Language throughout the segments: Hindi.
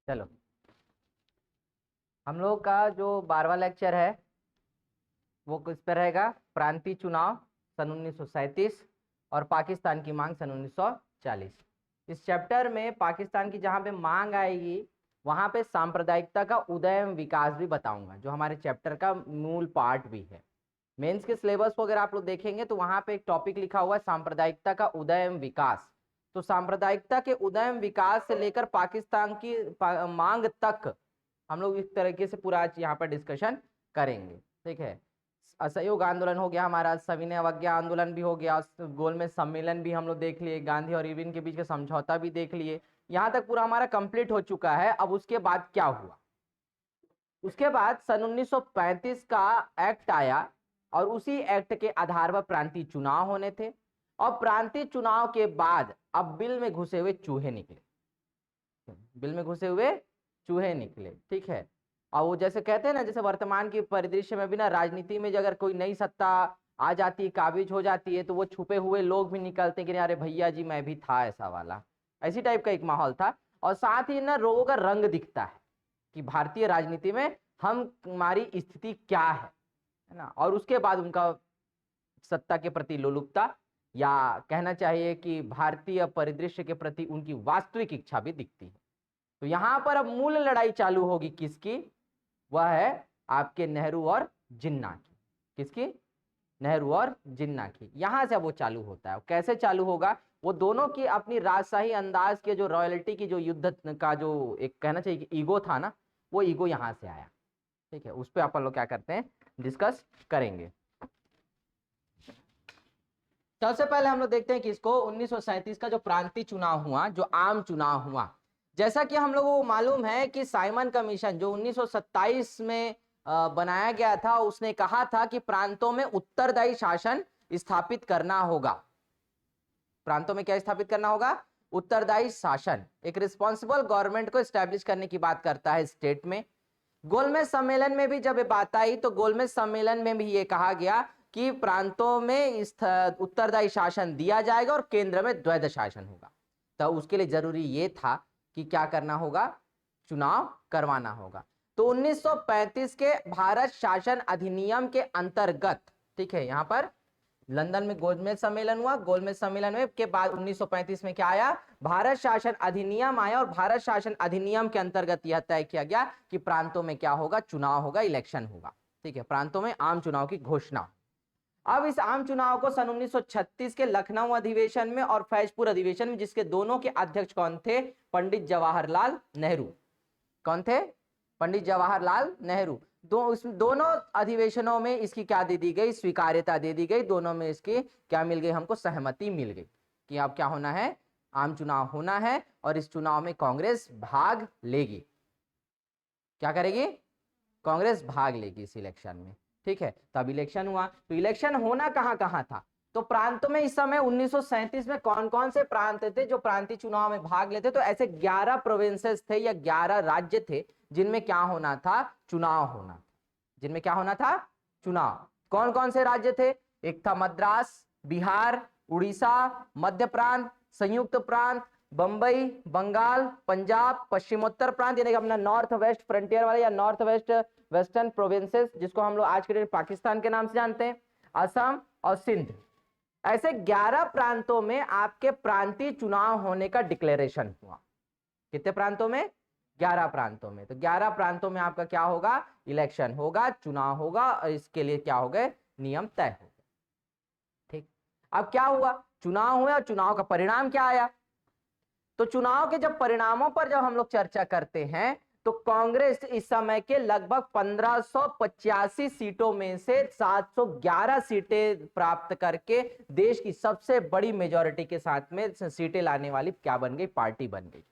चलो, हम लोग का जो 12वां लेक्चर है वो किस पे रहेगा? प्रांतीय चुनाव सन 1937 और पाकिस्तान की मांग सन 1940। इस चैप्टर में पाकिस्तान की जहां पे मांग आएगी वहां पे सांप्रदायिकता का उदय एवं विकास भी बताऊंगा, जो हमारे चैप्टर का मूल पार्ट भी है। मेंस के सिलेबस को अगर आप लोग देखेंगे तो वहां पे एक टॉपिक लिखा हुआ है सांप्रदायिकता का उदय एवं विकास। तो सांप्रदायिकता के उदय एवं विकास से लेकर पाकिस्तान की मांग तक हम लोग इस तरीके से पूरा आज यहाँ पर डिस्कशन करेंगे। ठीक है, असहयोग आंदोलन हो गया हमारा, सविनय अवज्ञा आंदोलन भी हो गया, गोलमेज सम्मेलन भी हम लोग देख लिए, गांधी और इरविन के बीच का समझौता भी देख लिए। यहाँ तक पूरा हमारा कंप्लीट हो चुका है। अब उसके बाद क्या हुआ? उसके बाद सन 1935 का एक्ट आया और उसी एक्ट के आधार पर प्रांतीय चुनाव होने थे। और प्रांतीय चुनाव के बाद अब बिल में घुसे हुए चूहे निकले, बिल में घुसे हुए चूहे निकले। ठीक है, और वो जैसे कहते हैं ना, जैसे वर्तमान की परिदृश्य में भी ना, राजनीति में अगर कोई नई सत्ता आ जाती है, काबिज हो जाती है, तो वो छुपे हुए लोग भी निकलते हैं कि अरे भैया जी मैं भी था ऐसा वाला, ऐसी टाइप का एक माहौल था। और साथ ही ना लोगों का रंग दिखता है कि भारतीय राजनीति में हमारी स्थिति क्या है ना। और उसके बाद उनका सत्ता के प्रति लोलुपता, या कहना चाहिए कि भारतीय परिदृश्य के प्रति उनकी वास्तविक इच्छा भी दिखती है। तो यहां पर अब मूल लड़ाई चालू होगी किसकी? वह है आपके नेहरू और जिन्ना की। किसकी? नेहरू और जिन्ना की। यहां से अब वो चालू होता है। कैसे चालू होगा? वो दोनों की अपनी राजशाही अंदाज के जो रॉयल्टी की जो युद्ध का जो एक कहना चाहिए कि ईगो था ना, वो ईगो यहां से आया। ठीक है, उस पर अपन लोग क्या करते हैं, डिस्कस करेंगे। सबसे पहले हम लोग देखते हैं कि इसको 1937 का जो प्रांतीय चुनाव हुआ, जो आम चुनाव हुआ, जैसा कि हम लोगों को मालूम है कि साइमन कमीशन जो 1927 में बनाया गया था, उसने कहा था कि प्रांतों में उत्तरदायी शासन स्थापित करना होगा। प्रांतों में क्या स्थापित करना होगा? उत्तरदायी शासन। एक रिस्पॉन्सिबल गवर्नमेंट को स्टैब्लिश करने की बात करता है स्टेट में। गोलमेज सम्मेलन में भी जब ये बात आई तो गोलमेज सम्मेलन में भी ये कहा गया कि प्रांतों में उत्तरदायी शासन दिया जाएगा और केंद्र में द्वैध शासन होगा। तो उसके लिए जरूरी ये था कि क्या करना होगा? चुनाव करवाना होगा। तो 1935 के भारत शासन अधिनियम के अंतर्गत, ठीक है, यहां पर लंदन में गोलमेज सम्मेलन हुआ। गोलमेज सम्मेलन में के बाद 1935 में क्या आया? भारत शासन अधिनियम आया। और भारत शासन अधिनियम के अंतर्गत यह तय किया गया कि प्रांतों में क्या होगा? चुनाव होगा, इलेक्शन होगा। ठीक है, प्रांतों में आम चुनाव की घोषणा। अब इस आम चुनाव को सन 1936 के लखनऊ अधिवेशन में और फैजपुर अधिवेशन में, जिसके दोनों के अध्यक्ष कौन थे? पंडित जवाहरलाल नेहरू। कौन थे? पंडित जवाहरलाल नेहरू। दोनों अधिवेशनों में इसकी क्या दे दी गई? स्वीकार्यता दे दी गई। दोनों में इसकी क्या मिल गई? हमको सहमति मिल गई कि अब क्या होना है? आम चुनाव होना है और इस चुनाव में कांग्रेस भाग लेगी। क्या करेगी? कांग्रेस भाग लेगी इस इलेक्शन में। ठीक है, तब इलेक्शन हुआ। तो इलेक्शन होना कहां कहां था? तो प्रांतों में इस समय 1937 में कौन कौन से प्रांत थे जो प्रांतीय चुनाव में भाग लेते? तो ऐसे 11 प्रोविंसेस थे या 11 राज्य थे जिनमें क्या होना था? चुनाव होना था। जिनमें क्या होना था? चुनाव। कौन कौन से राज्य थे? एक था मद्रास, बिहार, उड़ीसा, मध्य प्रांत, संयुक्त प्रांत, बंबई, बंगाल, पंजाब, पश्चिमोत्तर प्रांत, यानी कि अपना नॉर्थ वेस्ट फ्रंटियर वाले या नॉर्थ वेस्ट वेस्टर्न प्रोविंसेस, जिसको हम लोग आज के दिन पाकिस्तान के नाम से जानते हैं, असम और सिंध। ऐसे 11 प्रांतों में आपके प्रांतीय चुनाव होने का डिक्लेरेशन हुआ। कितने प्रांतों में? 11 प्रांतों में। तो 11 प्रांतों में आपका क्या होगा? इलेक्शन होगा, चुनाव होगा, और इसके लिए क्या हो गए? नियम तय हो गए। ठीक, अब क्या हुआ? चुनाव हुआ और चुनाव का परिणाम क्या आया? तो चुनाव के जब परिणामों पर जब हम लोग चर्चा करते हैं तो कांग्रेस इस समय के लगभग 1585 सीटों में से 711 सीटें प्राप्त करके देश की सबसे बड़ी मेजॉरिटी के साथ में सीटें लाने वाली क्या बन गई? पार्टी बन गई।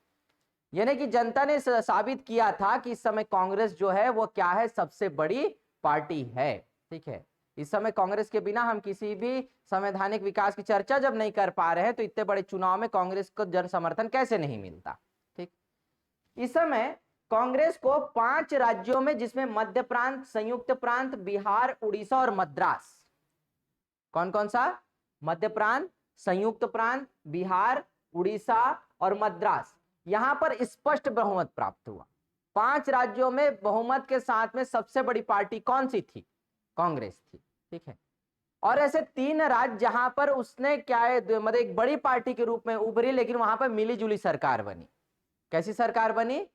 यानी कि जनता ने साबित किया था कि इस समय कांग्रेस जो है वो क्या है? सबसे बड़ी पार्टी है। ठीक है, इस समय कांग्रेस के बिना हम किसी भी संवैधानिक विकास की चर्चा जब नहीं कर पा रहे हैं, तो इतने बड़े चुनाव में कांग्रेस को जन समर्थन कैसे नहीं मिलता? ठीक, इस समय कांग्रेस को 5 राज्यों में, जिसमें मध्य प्रांत, संयुक्त प्रांत, बिहार, उड़ीसा और मद्रास। कौन कौन सा? मध्य प्रांत, संयुक्त प्रांत, बिहार, उड़ीसा और मद्रास। यहां पर स्पष्ट बहुमत प्राप्त हुआ। 5 राज्यों में बहुमत के साथ में सबसे बड़ी पार्टी कौन सी थी? कांग्रेस थी। ठीक है, और ऐसे 3 राज्य जहां पर उसने क्या है, मतलब एक बड़ी पार्टी के रूप में उभरी, लेकिन वहां पर मिली जुली सरकार बनी। कैसी सरकार बनी?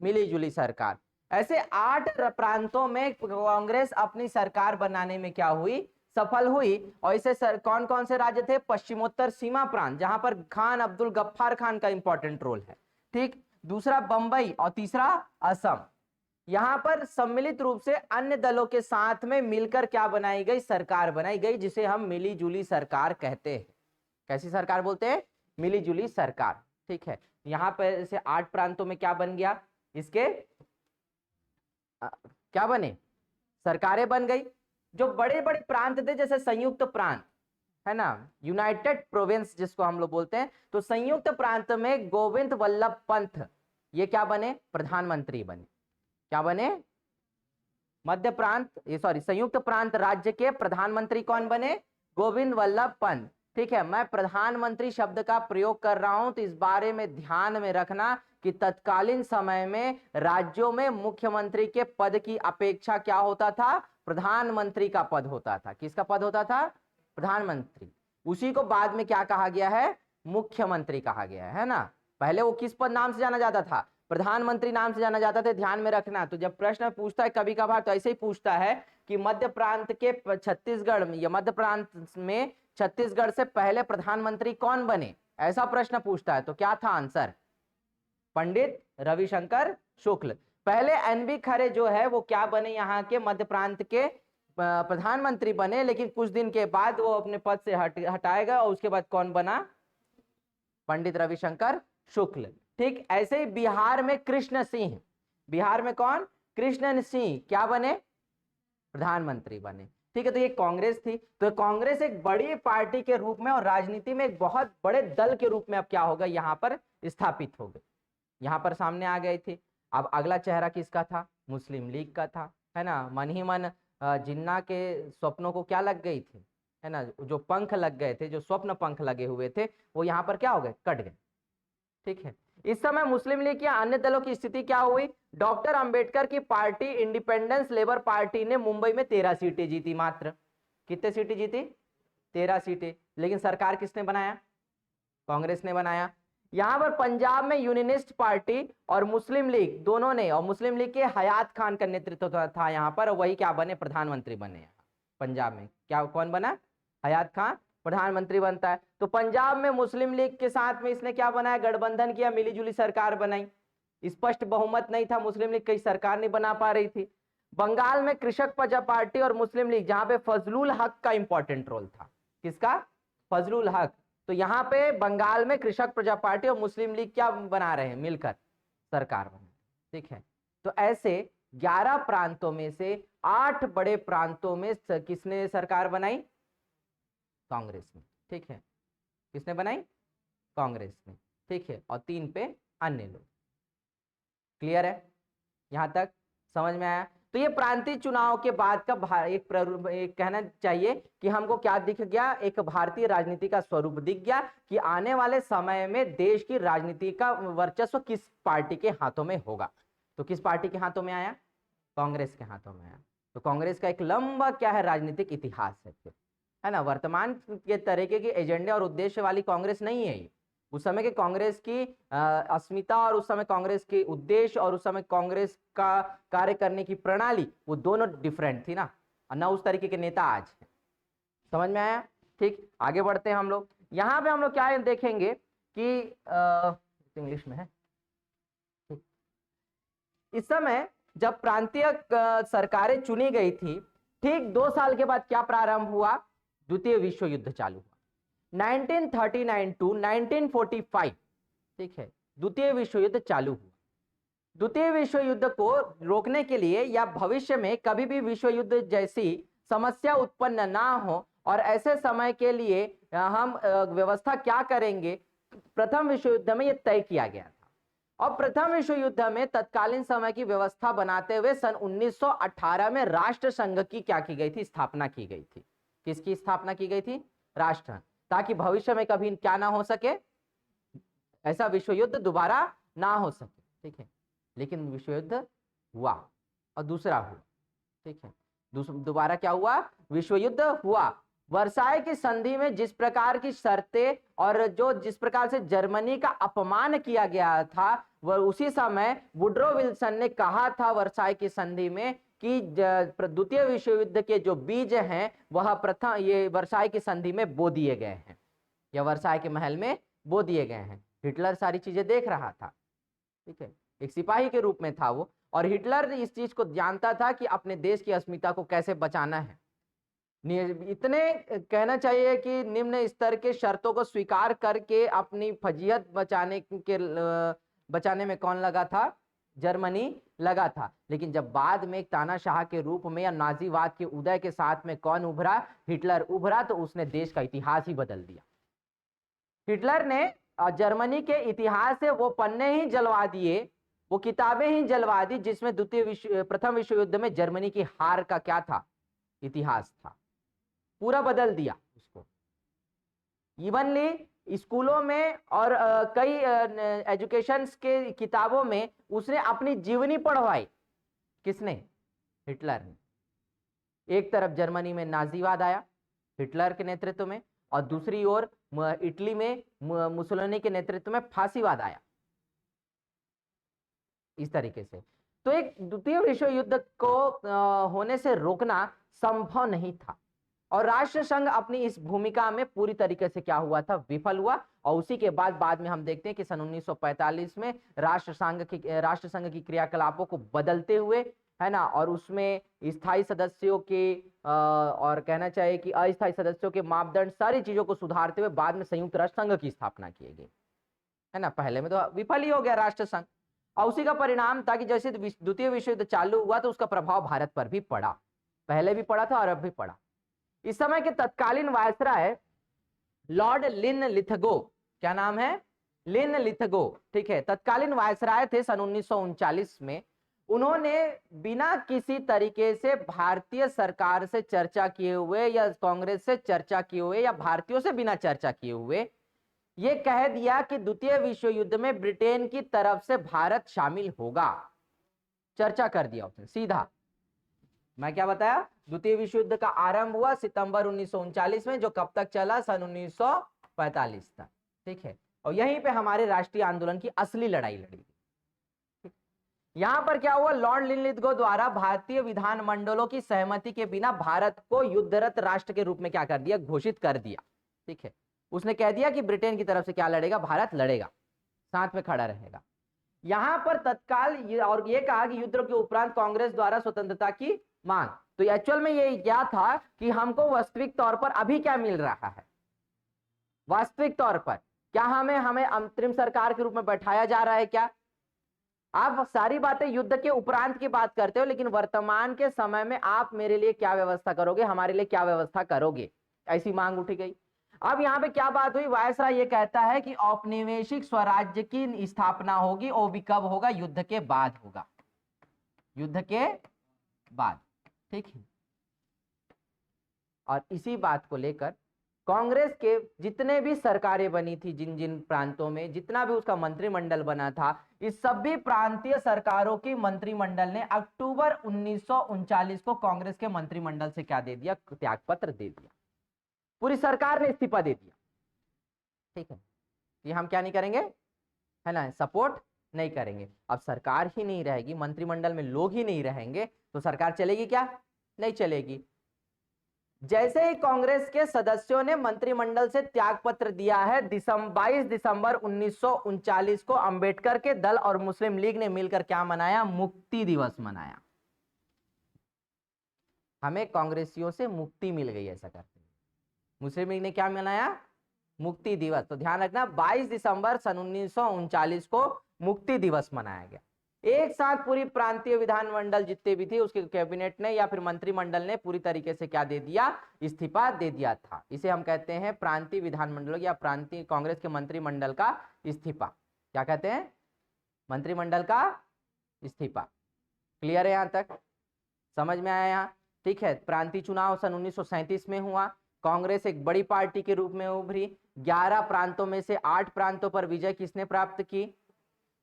मिली जुली सरकार। ऐसे 8 प्रांतों में कांग्रेस अपनी सरकार बनाने में क्या हुई? सफल हुई। और इसे कौन कौन से राज्य थे? पश्चिमोत्तर सीमा प्रांत, जहां पर खान अब्दुल गफ्फार खान का इंपॉर्टेंट रोल है। ठीक, दूसरा बंबई और तीसरा असम। यहां पर सम्मिलित रूप से अन्य दलों के साथ में मिलकर क्या बनाई गई? सरकार बनाई गई, जिसे हम मिली जुली सरकार कहते हैं। कैसी सरकार बोलते हैं? मिली जुली सरकार। ठीक है, यहां पर से 8 प्रांतों में क्या बन गया? इसके क्या बने? सरकारें बन गई। जो बड़े बड़े प्रांत थे, जैसे संयुक्त प्रांत है ना, यूनाइटेड प्रोविंस जिसको हम लोग बोलते हैं, तो संयुक्त प्रांत में गोविंद वल्लभ पंत ये क्या बने? प्रधानमंत्री बने। क्या बने? मध्य प्रांत, ये सॉरी, संयुक्त प्रांत राज्य के प्रधानमंत्री कौन बने? गोविंद वल्लभ पंत। ठीक है, मैं प्रधानमंत्री शब्द का प्रयोग कर रहा हूं तो इस बारे में ध्यान में रखना कि तत्कालीन समय में राज्यों में मुख्यमंत्री के पद की अपेक्षा क्या होता था? प्रधानमंत्री का पद होता था। किसका पद होता था? प्रधानमंत्री। उसी को बाद में क्या कहा गया है? मुख्यमंत्री कहा गया है ना। पहले वो किस पद नाम से जाना जाता था? प्रधानमंत्री नाम से जाना जाता था। ध्यान में रखना। तो जब प्रश्न पूछता है कभी कभार, तो ऐसे ही पूछता है कि मध्य प्रांत के छत्तीसगढ़ या मध्य प्रांत में छत्तीसगढ़ से पहले प्रधानमंत्री कौन बने? ऐसा प्रश्न पूछता है। तो क्या था आंसर? पंडित रविशंकर शुक्ल। पहले एनबी खरे जो है वो क्या बने? यहाँ के मध्य प्रांत के प्रधानमंत्री बने, लेकिन कुछ दिन के बाद वो अपने पद से हटाए गए और उसके बाद कौन बना? पंडित रविशंकर शुक्ल। ठीक, ऐसे ही बिहार में कृष्ण सिंह, बिहार में कौन? कृष्ण सिंह क्या बने? प्रधानमंत्री बने। ठीक है, तो ये कांग्रेस थी। तो कांग्रेस एक बड़ी पार्टी के रूप में और राजनीति में एक बहुत बड़े दल के रूप में अब क्या होगा? यहाँ पर स्थापित हो गई, यहाँ पर सामने आ गए थे। अब अगला चेहरा किसका था? मुस्लिम लीग का था, है ना। मन ही मन जिन्ना के स्वप्नों को क्या लग गई थी, है ना, जो पंख लग गए थे, जो स्वप्न पंख लगे हुए थे, वो यहाँ पर क्या हो गए? कट गए। ठीक है, इस समय मुस्लिम लीग या अन्य दलों की स्थिति क्या हुई? डॉक्टर अंबेडकर की पार्टी इंडिपेंडेंस लेबर पार्टी ने मुंबई में 13 सीटें जीती। मात्र कितने सीटें जीती? 13 सीटें। लेकिन सरकार किसने बनाया? कांग्रेस ने बनाया। यहां पर पंजाब में यूनियनिस्ट पार्टी और मुस्लिम लीग दोनों ने, और मुस्लिम लीग के हयात खान का नेतृत्व था यहाँ पर, वही क्या बने? प्रधानमंत्री बने। पंजाब में क्या कौन बना? हयात खान प्रधानमंत्री बनता है। तो पंजाब में मुस्लिम लीग के साथ में इसने क्या बनाया? गठबंधन किया, मिलीजुली सरकार बनाई। स्पष्ट बहुमत नहीं था, मुस्लिम लीग कई सरकार नहीं बना पा रही थी। बंगाल में कृषक प्रजा पार्टी और मुस्लिम लीग, जहां पे फजलुल हक का इंपॉर्टेंट रोल था। किसका? फजलुल हक। तो यहाँ पे बंगाल में कृषक प्रजा पार्टी और मुस्लिम लीग क्या बना रहे हैं? मिलकर सरकार बना। ठीक है, तो ऐसे 11 प्रांतों में से 8 बड़े प्रांतों में किसने सरकार बनाई? कांग्रेस ने। ठीक है, किसने बनाई? कांग्रेस ने। ठीक है, और 3 पे अन्य लोग। क्लियर है? यहां तक समझ में आया? तो ये प्रांतीय चुनाव के बाद का एक कहना चाहिए कि हमको क्या दिख गया? एक भारतीय राजनीति का स्वरूप दिख गया कि आने वाले समय में देश की राजनीति का वर्चस्व किस पार्टी के हाथों में होगा। तो किस पार्टी के हाथों में आया? कांग्रेस के हाथों में आया। तो कांग्रेस का एक लंबा क्या है? राजनीतिक इतिहास है फिर, है ना। वर्तमान के तरीके के एजेंडे और उद्देश्य वाली कांग्रेस नहीं है ये। उस समय के कांग्रेस की अस्मिता और उस समय कांग्रेस के उद्देश्य और उस समय कांग्रेस का कार्य करने की प्रणाली, वो दोनों डिफरेंट थी ना, और ना उस तरीके के नेता आज है। समझ में आया? ठीक, आगे बढ़ते हैं हम लोग। यहाँ पे हम लोग क्या देखेंगे कि इंग्लिश में है। इस समय जब प्रांतीय सरकारें चुनी गई थी, ठीक 2 साल के बाद क्या प्रारंभ हुआ? द्वितीय विश्व युद्ध चालू हुआ। 1939 टू 1945। ठीक है, द्वितीय विश्व युद्ध चालू हुआ। द्वितीय विश्व युद्ध को रोकने के लिए या भविष्य में कभी भी विश्व युद्ध जैसी समस्या उत्पन्न ना हो, और ऐसे समय के लिए हम व्यवस्था क्या करेंगे? प्रथम विश्व युद्ध में यह तय किया गया था। और प्रथम विश्व युद्ध में तत्कालीन समय की व्यवस्था बनाते हुए सन 1918 में राष्ट्र संघ की क्या की गई थी? स्थापना की गई थी। किसकी स्थापना की गई थी? राष्ट्र, ताकि भविष्य में कभी क्या ना हो सके? ऐसा विश्व युद्ध दोबारा ना हो सके, ठीक है, लेकिन विश्व युद्ध हुआ और दूसरा हुआ, ठीक है, दोबारा क्या हुआ, विश्व युद्ध हुआ। वर्साय की संधि में जिस प्रकार की शर्तें और जो जिस प्रकार से जर्मनी का अपमान किया गया था, वह उसी समय वुड्रो विल्सन ने कहा था वर्साय की संधि में कि द्वितीय विश्व युद्ध के जो बीज हैं वह प्रथम ये वर्साय की संधि में बो दिए गए हैं, या वर्साय के महल में बो दिए गए हैं। हिटलर सारी चीजें देख रहा था, ठीक है, एक सिपाही के रूप में था वो, और हिटलर इस चीज को जानता था कि अपने देश की अस्मिता को कैसे बचाना है। इतने कहना चाहिए कि निम्न स्तर के शर्तों को स्वीकार करके अपनी फजीहत बचाने में कौन लगा था, जर्मनी लगा था। लेकिन जब बाद में एक तानाशाह के रूप में या नाजीवाद के उदय के साथ में कौन उभरा, हिटलर उभरा, तो उसने देश का इतिहास ही बदल दिया। हिटलर ने जर्मनी के इतिहास से वो पन्ने ही जलवा दिए, वो किताबें ही जलवा दी जिसमें प्रथम विश्व युद्ध में जर्मनी की हार का क्या था, इतिहास था, पूरा बदल दिया उसको। इवनली स्कूलों में और कई एजुकेशन के किताबों में उसने अपनी जीवनी पढ़वाई। किसने, हिटलर ने। एक तरफ जर्मनी में नाजीवाद आया हिटलर के नेतृत्व में, और दूसरी ओर इटली में मुसोलिनी के नेतृत्व में फांसीवाद आया, इस तरीके से। तो एक द्वितीय विश्व युद्ध को होने से रोकना संभव नहीं था, और राष्ट्र संघ अपनी इस भूमिका में पूरी तरीके से क्या हुआ था, विफल हुआ। और उसी के बाद में हम देखते हैं कि सन 1945 में राष्ट्र संघ की क्रियाकलापों को बदलते हुए, है ना, और उसमें स्थायी सदस्यों के और कहना चाहिए कि अस्थायी सदस्यों के मापदंड, सारी चीजों को सुधारते हुए बाद में संयुक्त राष्ट्र संघ की स्थापना की गई, है ना। पहले में तो विफल ही हो गया राष्ट्र संघ, और उसी का परिणाम था कि जैसे द्वितीय विश्व युद्ध चालू हुआ तो उसका प्रभाव भारत पर भी पड़ा, पहले भी पड़ा था और अब भी पड़ा। इस समय के तत्कालीन वायसराय लॉर्ड लिनलिथगो, क्या नाम है, लिनलिथगो, ठीक है, तत्कालीन वायसराय थे सन 1939 में। उन्होंने बिना किसी तरीके से भारतीय सरकार से चर्चा किए हुए या कांग्रेस से चर्चा किए हुए या भारतीयों से बिना चर्चा किए हुए ये कह दिया कि द्वितीय विश्व युद्ध में ब्रिटेन की तरफ से भारत शामिल होगा। चर्चा कर दिया उसने सीधा। मैं क्या बताया, द्वितीय विश्व युद्ध का आरंभ हुआ सितंबर 1939 में, जो कब तक चला, सन 1945 तक, ठीक है। और यहीं पे हमारे राष्ट्रीय आंदोलन की असली लड़ाई लड़ी। यहां पर क्या हुआ, लॉर्ड लिनलिथगो द्वारा भारतीय विधानमंडलों की सहमति के बिना भारत को युद्धरत राष्ट्र के रूप में क्या कर दिया, घोषित कर दिया, ठीक है। उसने कह दिया कि ब्रिटेन की तरफ से क्या लड़ेगा, भारत लड़ेगा, साथ में खड़ा रहेगा। यहां पर तत्काल और ये कहा कि युद्ध के उपरांत कांग्रेस द्वारा स्वतंत्रता की मांग। तो एक्चुअल में ये क्या था कि हमको वास्तविक तौर पर अभी क्या मिल रहा है, वास्तविक तौर पर क्या हमें अंतरिम सरकार के रूप में बैठाया जा रहा है क्या। आप सारी बातें युद्ध के उपरांत की बात करते हो, लेकिन वर्तमान के समय में आप मेरे लिए क्या व्यवस्था करोगे, हमारे लिए क्या व्यवस्था करोगे, ऐसी मांग उठी गई। अब यहाँ पे क्या बात हुई, वायसराय ये कहता है कि औपनिवेशिक स्वराज्य की स्थापना होगी, वो भी कब होगा, युद्ध के बाद होगा, युद्ध के बाद, ठीक है। और इसी बात को लेकर कांग्रेस के जितने भी सरकारें बनी थी, जिन जिन प्रांतों में जितना भी उसका मंत्रिमंडल बना था, इस सभी प्रांतीय सरकारों की मंत्रिमंडल ने अक्टूबर 1939 को कांग्रेस के मंत्रिमंडल से क्या दे दिया, त्यागपत्र दे दिया। पूरी सरकार ने इस्तीफा दे दिया, ठीक है, कि हम क्या नहीं करेंगे, है ना, सपोर्ट नहीं करेंगे। अब सरकार ही नहीं रहेगी, मंत्रिमंडल में लोग ही नहीं रहेंगे, तो सरकार चलेगी क्या, नहीं चलेगी। जैसे ही कांग्रेस के सदस्यों ने मंत्रिमंडल से त्यागपत्र दिया है, 22 दिसंबर 1939 को अंबेडकर के दल और मुस्लिम लीग ने मिलकर क्या मनाया, मुक्ति दिवस मनाया। हमें कांग्रेसियों से मुक्ति मिल गई, ऐसा करते हैं। मुस्लिम लीग ने क्या मनाया, मुक्ति दिवस। तो ध्यान रखना, 22 दिसंबर सन 1939 को मुक्ति दिवस मनाया गया। एक साथ पूरी प्रांतीय विधानमंडल जितने भी थे उसके कैबिनेट ने या फिर मंत्रिमंडल ने पूरी तरीके से क्या दे दिया, इस्तीफा दे दिया था। इसे हम कहते हैं प्रांतीय विधानमंडल या प्रांतीय कांग्रेस के मंत्रिमंडल का इस्तीफा। क्या कहते हैं, मंत्रिमंडल का इस्तीफा। क्लियर है, यहां तक समझ में आया यहाँ, ठीक है। प्रांतीय चुनाव सन 1937 में हुआ, कांग्रेस एक बड़ी पार्टी के रूप में उभरी। 11 प्रांतों में से 8 प्रांतों पर विजय किसने प्राप्त की,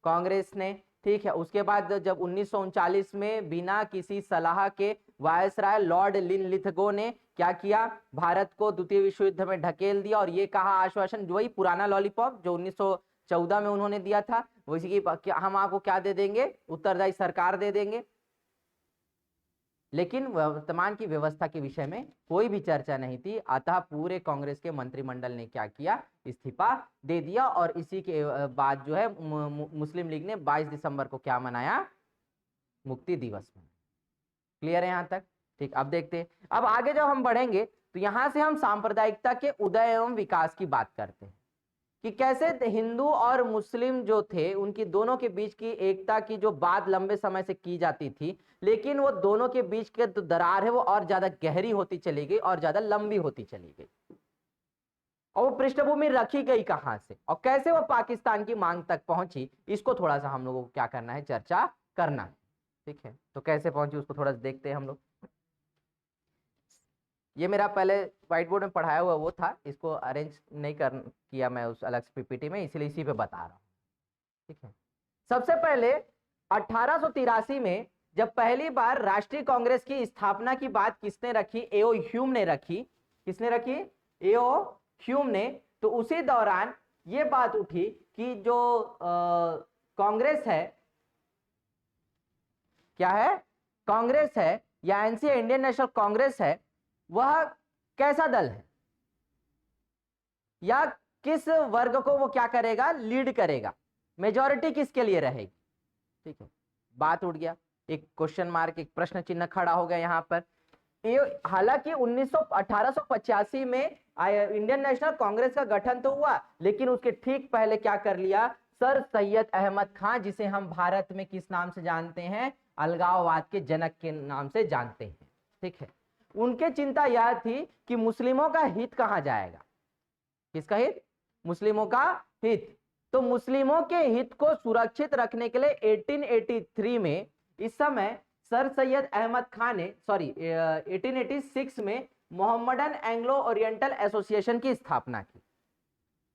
कांग्रेस ने, ठीक है। उसके बाद जब 1939 में बिना किसी सलाह के वायसराय लॉर्ड लिनलिथगो ने क्या किया, भारत को द्वितीय विश्व युद्ध में ढकेल दिया और ये कहा आश्वासन, वही पुराना लॉलीपॉप जो 1914 में उन्होंने दिया था, वैसे कि हम आपको क्या दे देंगे, उत्तरदायी सरकार दे देंगे। लेकिन वर्तमान की व्यवस्था के विषय में कोई भी चर्चा नहीं थी, अतः पूरे कांग्रेस के मंत्रिमंडल ने क्या किया, इस्तीफा दे दिया। और इसी के बाद जो है मुस्लिम लीग ने 22 दिसंबर को क्या मनाया, मुक्ति दिवस में। क्लियर है यहां तक? ठीक, अब देखते हैं, अब आगे जब हम बढ़ेंगे तो यहां से हम सांप्रदायिकता के उदय एवं विकास की बात करते हैं कि कैसे हिंदू और मुस्लिम जो थे उनकी दोनों के बीच की एकता की जो बात लंबे समय से की जाती थी, लेकिन वो दोनों के बीच के जो दरार है वो और ज्यादा गहरी होती चली गई और ज्यादा लंबी होती चली गई। और वो पृष्ठभूमि रखी गई कहां से और कैसे वो पाकिस्तान की मांग तक पहुंची, इसको थोड़ा सा हम लोगों को क्या करना है, चर्चा करना है। ठीक है, तो कैसे पहुंची उसको थोड़ा सा देखते हैं हम लोग। ये मेरा पहले व्हाइट बोर्ड में पढ़ाया हुआ वो था, इसको अरेंज नहीं किया मैं उस अलग से पीपीटी में, इसलिए इसी पे बता रहा हूँ। ठीक है, सबसे पहले 1883 में जब पहली बार राष्ट्रीय कांग्रेस की स्थापना की बात किसने रखी, एओ ह्यूम ने रखी। किसने रखी? एओ ह्यूम ने। तो उसी दौरान ये बात उठी कि जो कांग्रेस है, क्या है, कांग्रेस है या एनसी इंडियन नेशनल कांग्रेस है, वह कैसा दल है या किस वर्ग को वो क्या करेगा, लीड करेगा, मेजॉरिटी किसके लिए रहेगी। ठीक है, बात उठ गया, एक क्वेश्चन मार्क, एक प्रश्न चिन्ह खड़ा हो गया यहां पर। हालांकि 1885 में इंडियन नेशनल कांग्रेस का गठन तो हुआ, लेकिन उसके ठीक पहले क्या कर लिया, सर सैयद अहमद खान, जिसे हम भारत में किस नाम से जानते हैं, अलगाववाद के जनक के नाम से जानते हैं। ठीक है, उनके चिंता यह थी कि मुस्लिमों का हित कहां जाएगा। किसका हित? मुस्लिमों का हित। तो मुस्लिमों के हित को सुरक्षित रखने के लिए 1883 में, इस समय सर सैयद अहमद खान ने 1886 में मोहम्मदन एंग्लो ओरिएंटल एसोसिएशन की स्थापना की।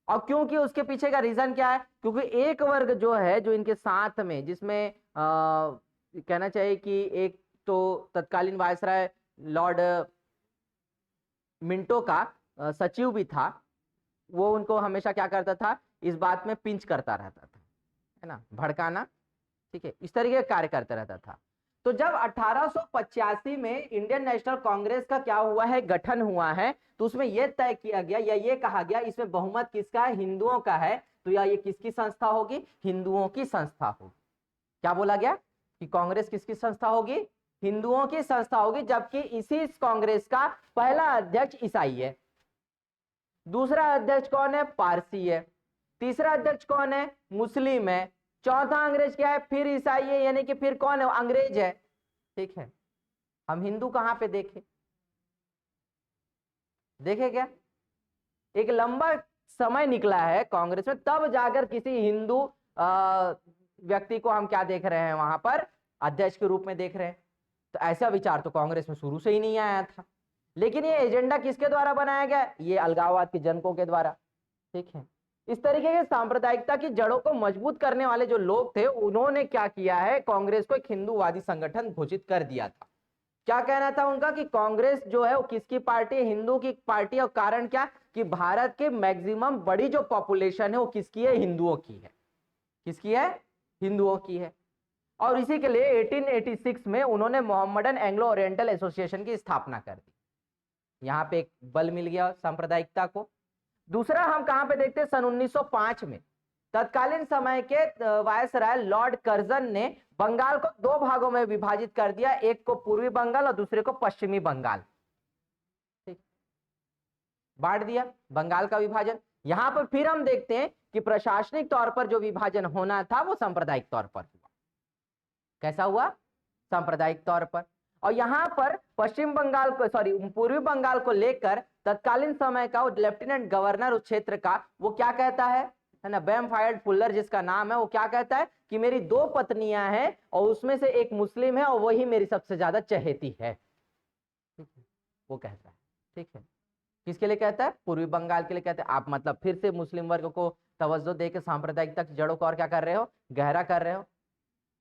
और क्योंकि उसके पीछे का रीजन क्या है, क्योंकि एक वर्ग जो है जो इनके साथ में, जिसमें कहना चाहिए कि एक तो तत्कालीन वायसराय लॉर्ड मिंटो का सचिव भी था, वो उनको हमेशा क्या करता था, इस बात में पिंच करता रहता था, है ना, भड़काना। ठीक है, इस तरीके का कार्य करता रहता था। तो जब 1885 में इंडियन नेशनल कांग्रेस का क्या हुआ है, गठन हुआ है, तो उसमें यह तय किया गया या ये कहा गया इसमें बहुमत किसका है, हिंदुओं का है। तो या ये किसकी संस्था होगी, हिंदुओं की संस्था होगी। क्या बोला गया कि कांग्रेस किसकी संस्था होगी, हिंदुओं की संस्था होगी। जबकि इसी कांग्रेस का पहला अध्यक्ष ईसाई है, दूसरा अध्यक्ष कौन है, पारसी है, तीसरा अध्यक्ष कौन है, मुस्लिम है, चौथा अंग्रेज क्या है, फिर ईसाई है, यानी कि फिर कौन है, अंग्रेज है। ठीक है, हम हिंदू कहां पे देखे, देखे क्या, एक लंबा समय निकला है कांग्रेस में, तब जाकर किसी हिंदू व्यक्ति को हम क्या देख रहे हैं, वहां पर अध्यक्ष के रूप में देख रहे हैं। तो ऐसा विचार तो कांग्रेस में शुरू से ही नहीं आया था, लेकिन ये एजेंडा किसके द्वारा बनाया गया, ये अलगाववाद के जनकों के द्वारा। ठीक है, इस तरीके के सांप्रदायिकता की जड़ों को मजबूत करने वाले जो लोग थे, उन्होंने क्या किया है, कांग्रेस को एक हिंदूवादी संगठन घोषित कर दिया था। क्या कहना था उनका कि कांग्रेस जो है वो किसकी पार्टी है, हिंदू की पार्टी। और कारण क्या कि भारत के मैक्सिमम बड़ी जो पॉपुलेशन है वो किसकी है, हिंदुओं की है। किसकी है, हिंदुओं की है। और इसी के लिए 1886 में उन्होंने मोहम्मदन एंग्लो ओरिएंटल एसोसिएशन की स्थापना कर दी। यहां पे एक बल मिल गया सांप्रदायिकता को। दूसरा हम कहां पे देखते हैं, सन 1905 में तत्कालीन समय के वायसराय लॉर्ड कर्जन ने बंगाल को दो भागों में विभाजित कर दिया, एक को पूर्वी बंगाल और दूसरे को पश्चिमी बंगाल। ठीक, बांट दिया बंगाल का विभाजन। यहां पर फिर हम देखते हैं कि प्रशासनिक तौर पर जो विभाजन होना था वो सांप्रदायिक तौर पर हुआ। कैसा हुआ, सांप्रदायिक तौर पर। और यहां पर पश्चिम बंगाल को पूर्वी बंगाल को लेकर तत्कालीन समय का लेफ्टिनेंट गवर्नर उस क्षेत्र का वो क्या कहता है ना, बैमफायर्ड फुल्लर जिसका नाम है, वो क्या कहता है कि मेरी दो पत्नियां हैं और उसमें से एक मुस्लिम है और वही मेरी सबसे ज्यादा चहेती है। ठीक है, वो कहता है। ठीक है, किसके लिए कहता है, पूर्वी बंगाल के लिए कहता है। आप मतलब फिर से मुस्लिम वर्ग को तवज्जो दे के सांप्रदायिकता की जड़ों को और क्या कर रहे हो, गहरा कर रहे हो।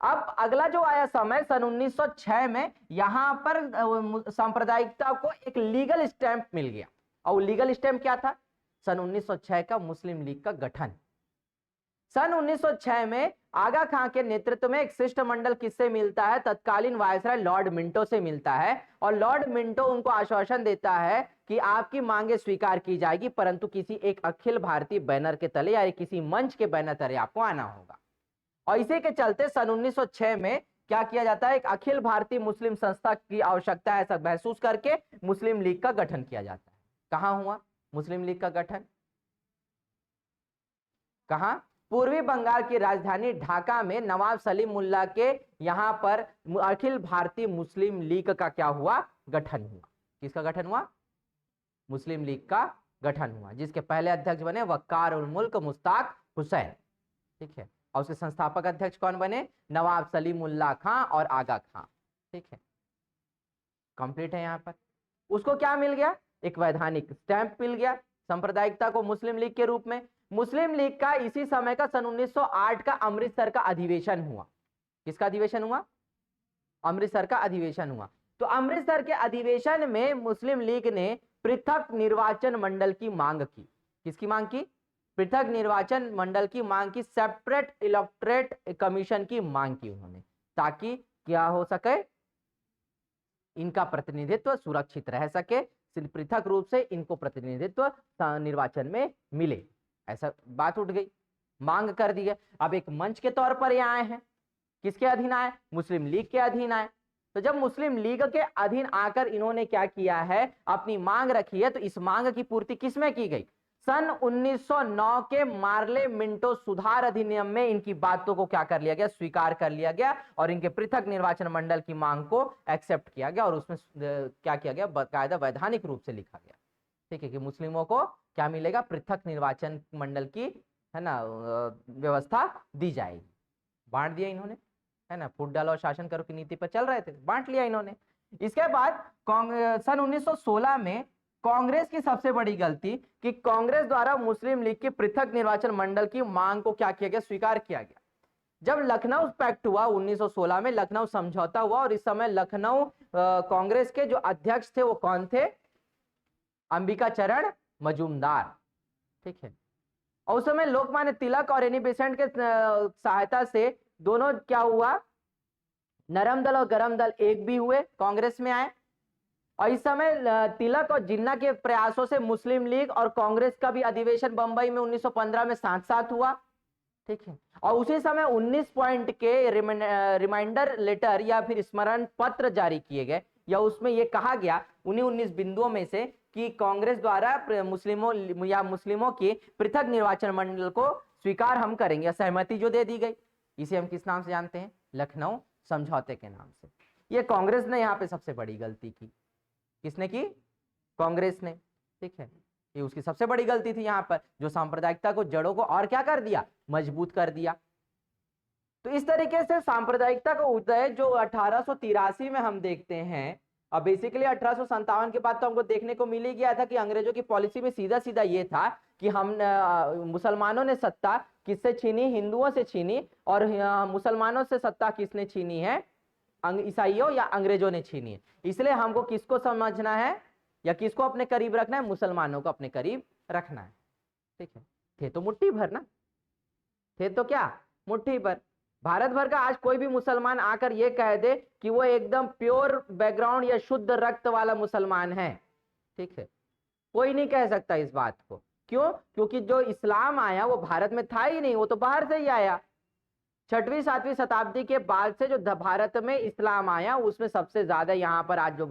अब अगला जो आया समय सन 1906 में, यहां पर सांप्रदायिकता को एक लीगल स्टैंप मिल गया। और लीगल स्टैंप क्या था? सन 1906 का मुस्लिम लीग का गठन। सन 1906 में आगा खां के नेतृत्व में एक शिष्टमंडल किससे मिलता है? तत्कालीन वायसराय लॉर्ड मिंटो से मिलता है। और लॉर्ड मिंटो उनको आश्वासन देता है कि आपकी मांगे स्वीकार की जाएगी, परंतु किसी एक अखिल भारतीय बैनर के तले या किसी मंच के बैनर तले आपको आना होगा। और इसी के चलते सन 1906 में क्या किया जाता है? एक अखिल भारतीय मुस्लिम संस्था की आवश्यकता है, ऐसा महसूस करके मुस्लिम लीग का गठन किया जाता है। कहां हुआ मुस्लिम लीग का गठन? कहां? पूर्वी बंगाल की राजधानी ढाका में नवाब सलीम मुल्ला के यहां पर अखिल भारतीय मुस्लिम लीग का क्या हुआ? गठन हुआ। किसका गठन हुआ? मुस्लिम लीग का गठन हुआ, जिसके पहले अध्यक्ष बने वक्कार उल मुल्क मुश्ताक हुसैन। ठीक है। और उसके संस्थापक अध्यक्ष कौन बने? नवाब सलीमुल्लाह खां और आगा खां। ठीक है, कंप्लीट है। यहां पर उसको क्या मिल गया? एक वैधानिक स्टैंप मिल गया सांप्रदायिकता को मुस्लिम लीग के रूप में। मुस्लिम लीग का इसी समय का सन 1908 का अमृतसर का अधिवेशन हुआ। किसका अधिवेशन हुआ? अमृतसर का अधिवेशन हुआ। तो अमृतसर के अधिवेशन में मुस्लिम लीग ने पृथक निर्वाचन मंडल की मांग की। किसकी मांग की? पृथक निर्वाचन मंडल की मांग की, सेपरेट इलेक्टोरेट कमीशन की मांग की उन्होंने, ताकि क्या हो सके? इनका प्रतिनिधित्व सुरक्षित रह सके, पृथक रूप से इनको प्रतिनिधित्व निर्वाचन में मिले, ऐसा बात उठ गई, मांग कर दी है। अब एक मंच के तौर पर ये आए हैं, किसके अधीन आए? मुस्लिम लीग के अधीन आए। तो जब मुस्लिम लीग के अधीन आकर इन्होंने क्या किया है? अपनी मांग रखी है। तो इस मांग की पूर्ति किसमें की गई? सन 1909 के मार्ले मिंटो सुधार अधिनियम में इनकी बातों को क्या कर लिया गया? स्वीकार कर लिया गया और इनके पृथक निर्वाचन मंडल की मांग को एक्सेप्ट किया गया और उसमें क्या किया गया? बाकायदा वैधानिक रूप से लिखा गया। ठीक है, कि मुस्लिमों को क्या मिलेगा? पृथक निर्वाचन मंडल की, है ना, व्यवस्था दी जाएगी। बांट दिया इन्होंने, है ना, फूट डालो और शासन करो की नीति पर चल रहे थे, बांट लिया इन्होंने। इसके बाद सन 1916 में कांग्रेस की सबसे बड़ी गलती कि कांग्रेस द्वारा मुस्लिम लीग की पृथक निर्वाचन मंडल की मांग को क्या किया गया? स्वीकार किया गया। जब लखनऊ पैक्ट हुआ 1916 में, लखनऊ समझौता हुआ, और इस समय लखनऊ कांग्रेस के जो अध्यक्ष थे वो कौन थे? अंबिका चरण मजूमदार। ठीक है। और उस समय लोकमान्य तिलक और एनी बेसेंट के सहायता से दोनों क्या हुआ? नरम दल और गरम दल एक भी हुए, कांग्रेस में आए। और इस समय तिलक और जिन्ना के प्रयासों से मुस्लिम लीग और कांग्रेस का भी अधिवेशन बंबई में 1915 में साथ साथ हुआ। ठीक है। और उसी समय 19 पॉइंट के रिमाइंडर लेटर या फिर स्मरण पत्र जारी किए गए, या उसमें यह कहा गया उन्हीं 19 बिंदुओं में से कि कांग्रेस द्वारा मुस्लिमों की पृथक निर्वाचन मंडल को स्वीकार हम करेंगे, सहमति जो दे दी गई। इसे हम किस नाम से जानते हैं? लखनऊ समझौते के नाम से। ये कांग्रेस ने यहाँ पे सबसे बड़ी गलती की। किसने की? कांग्रेस ने। ठीक है, ये उसकी सबसे बड़ी गलती थी यहाँ पर, जो सांप्रदायिकता को जड़ों को और क्या कर दिया? मजबूत कर दिया। तो इस तरीके से सांप्रदायिकता का उदय जो 1883 में हम देखते हैं, अब बेसिकली 1857 के बाद तो हमको देखने को मिल ही गया था कि अंग्रेजों की पॉलिसी में सीधा सीधा ये था कि हम मुसलमानों ने सत्ता किससे छीनी? हिंदुओं से छीनी। और मुसलमानों से सत्ता किसने छीनी है? ईसाइयों या अंग्रेजों ने छीनी है। इसलिए हमको किसको समझना है या किसको अपने करीब रखना है? मुसलमानों को अपने करीब रखना है। ठीक है। थे तो मुट्ठी भर ना, थे तो क्या? मुट्ठी भर। भारत भर का आज कोई भी मुसलमान आकर ये कह दे कि वो एकदम प्योर बैकग्राउंड या शुद्ध रक्त वाला मुसलमान है, ठीक है, कोई नहीं कह सकता इस बात को। क्यों? क्योंकि जो इस्लाम आया वो भारत में था ही नहीं, वो तो बाहर से ही आया। 6वीं 7वीं शताब्दी के बाद से जो भारत में इस्लाम आया, उसमें सबसे ज्यादा यहाँ पर आज जो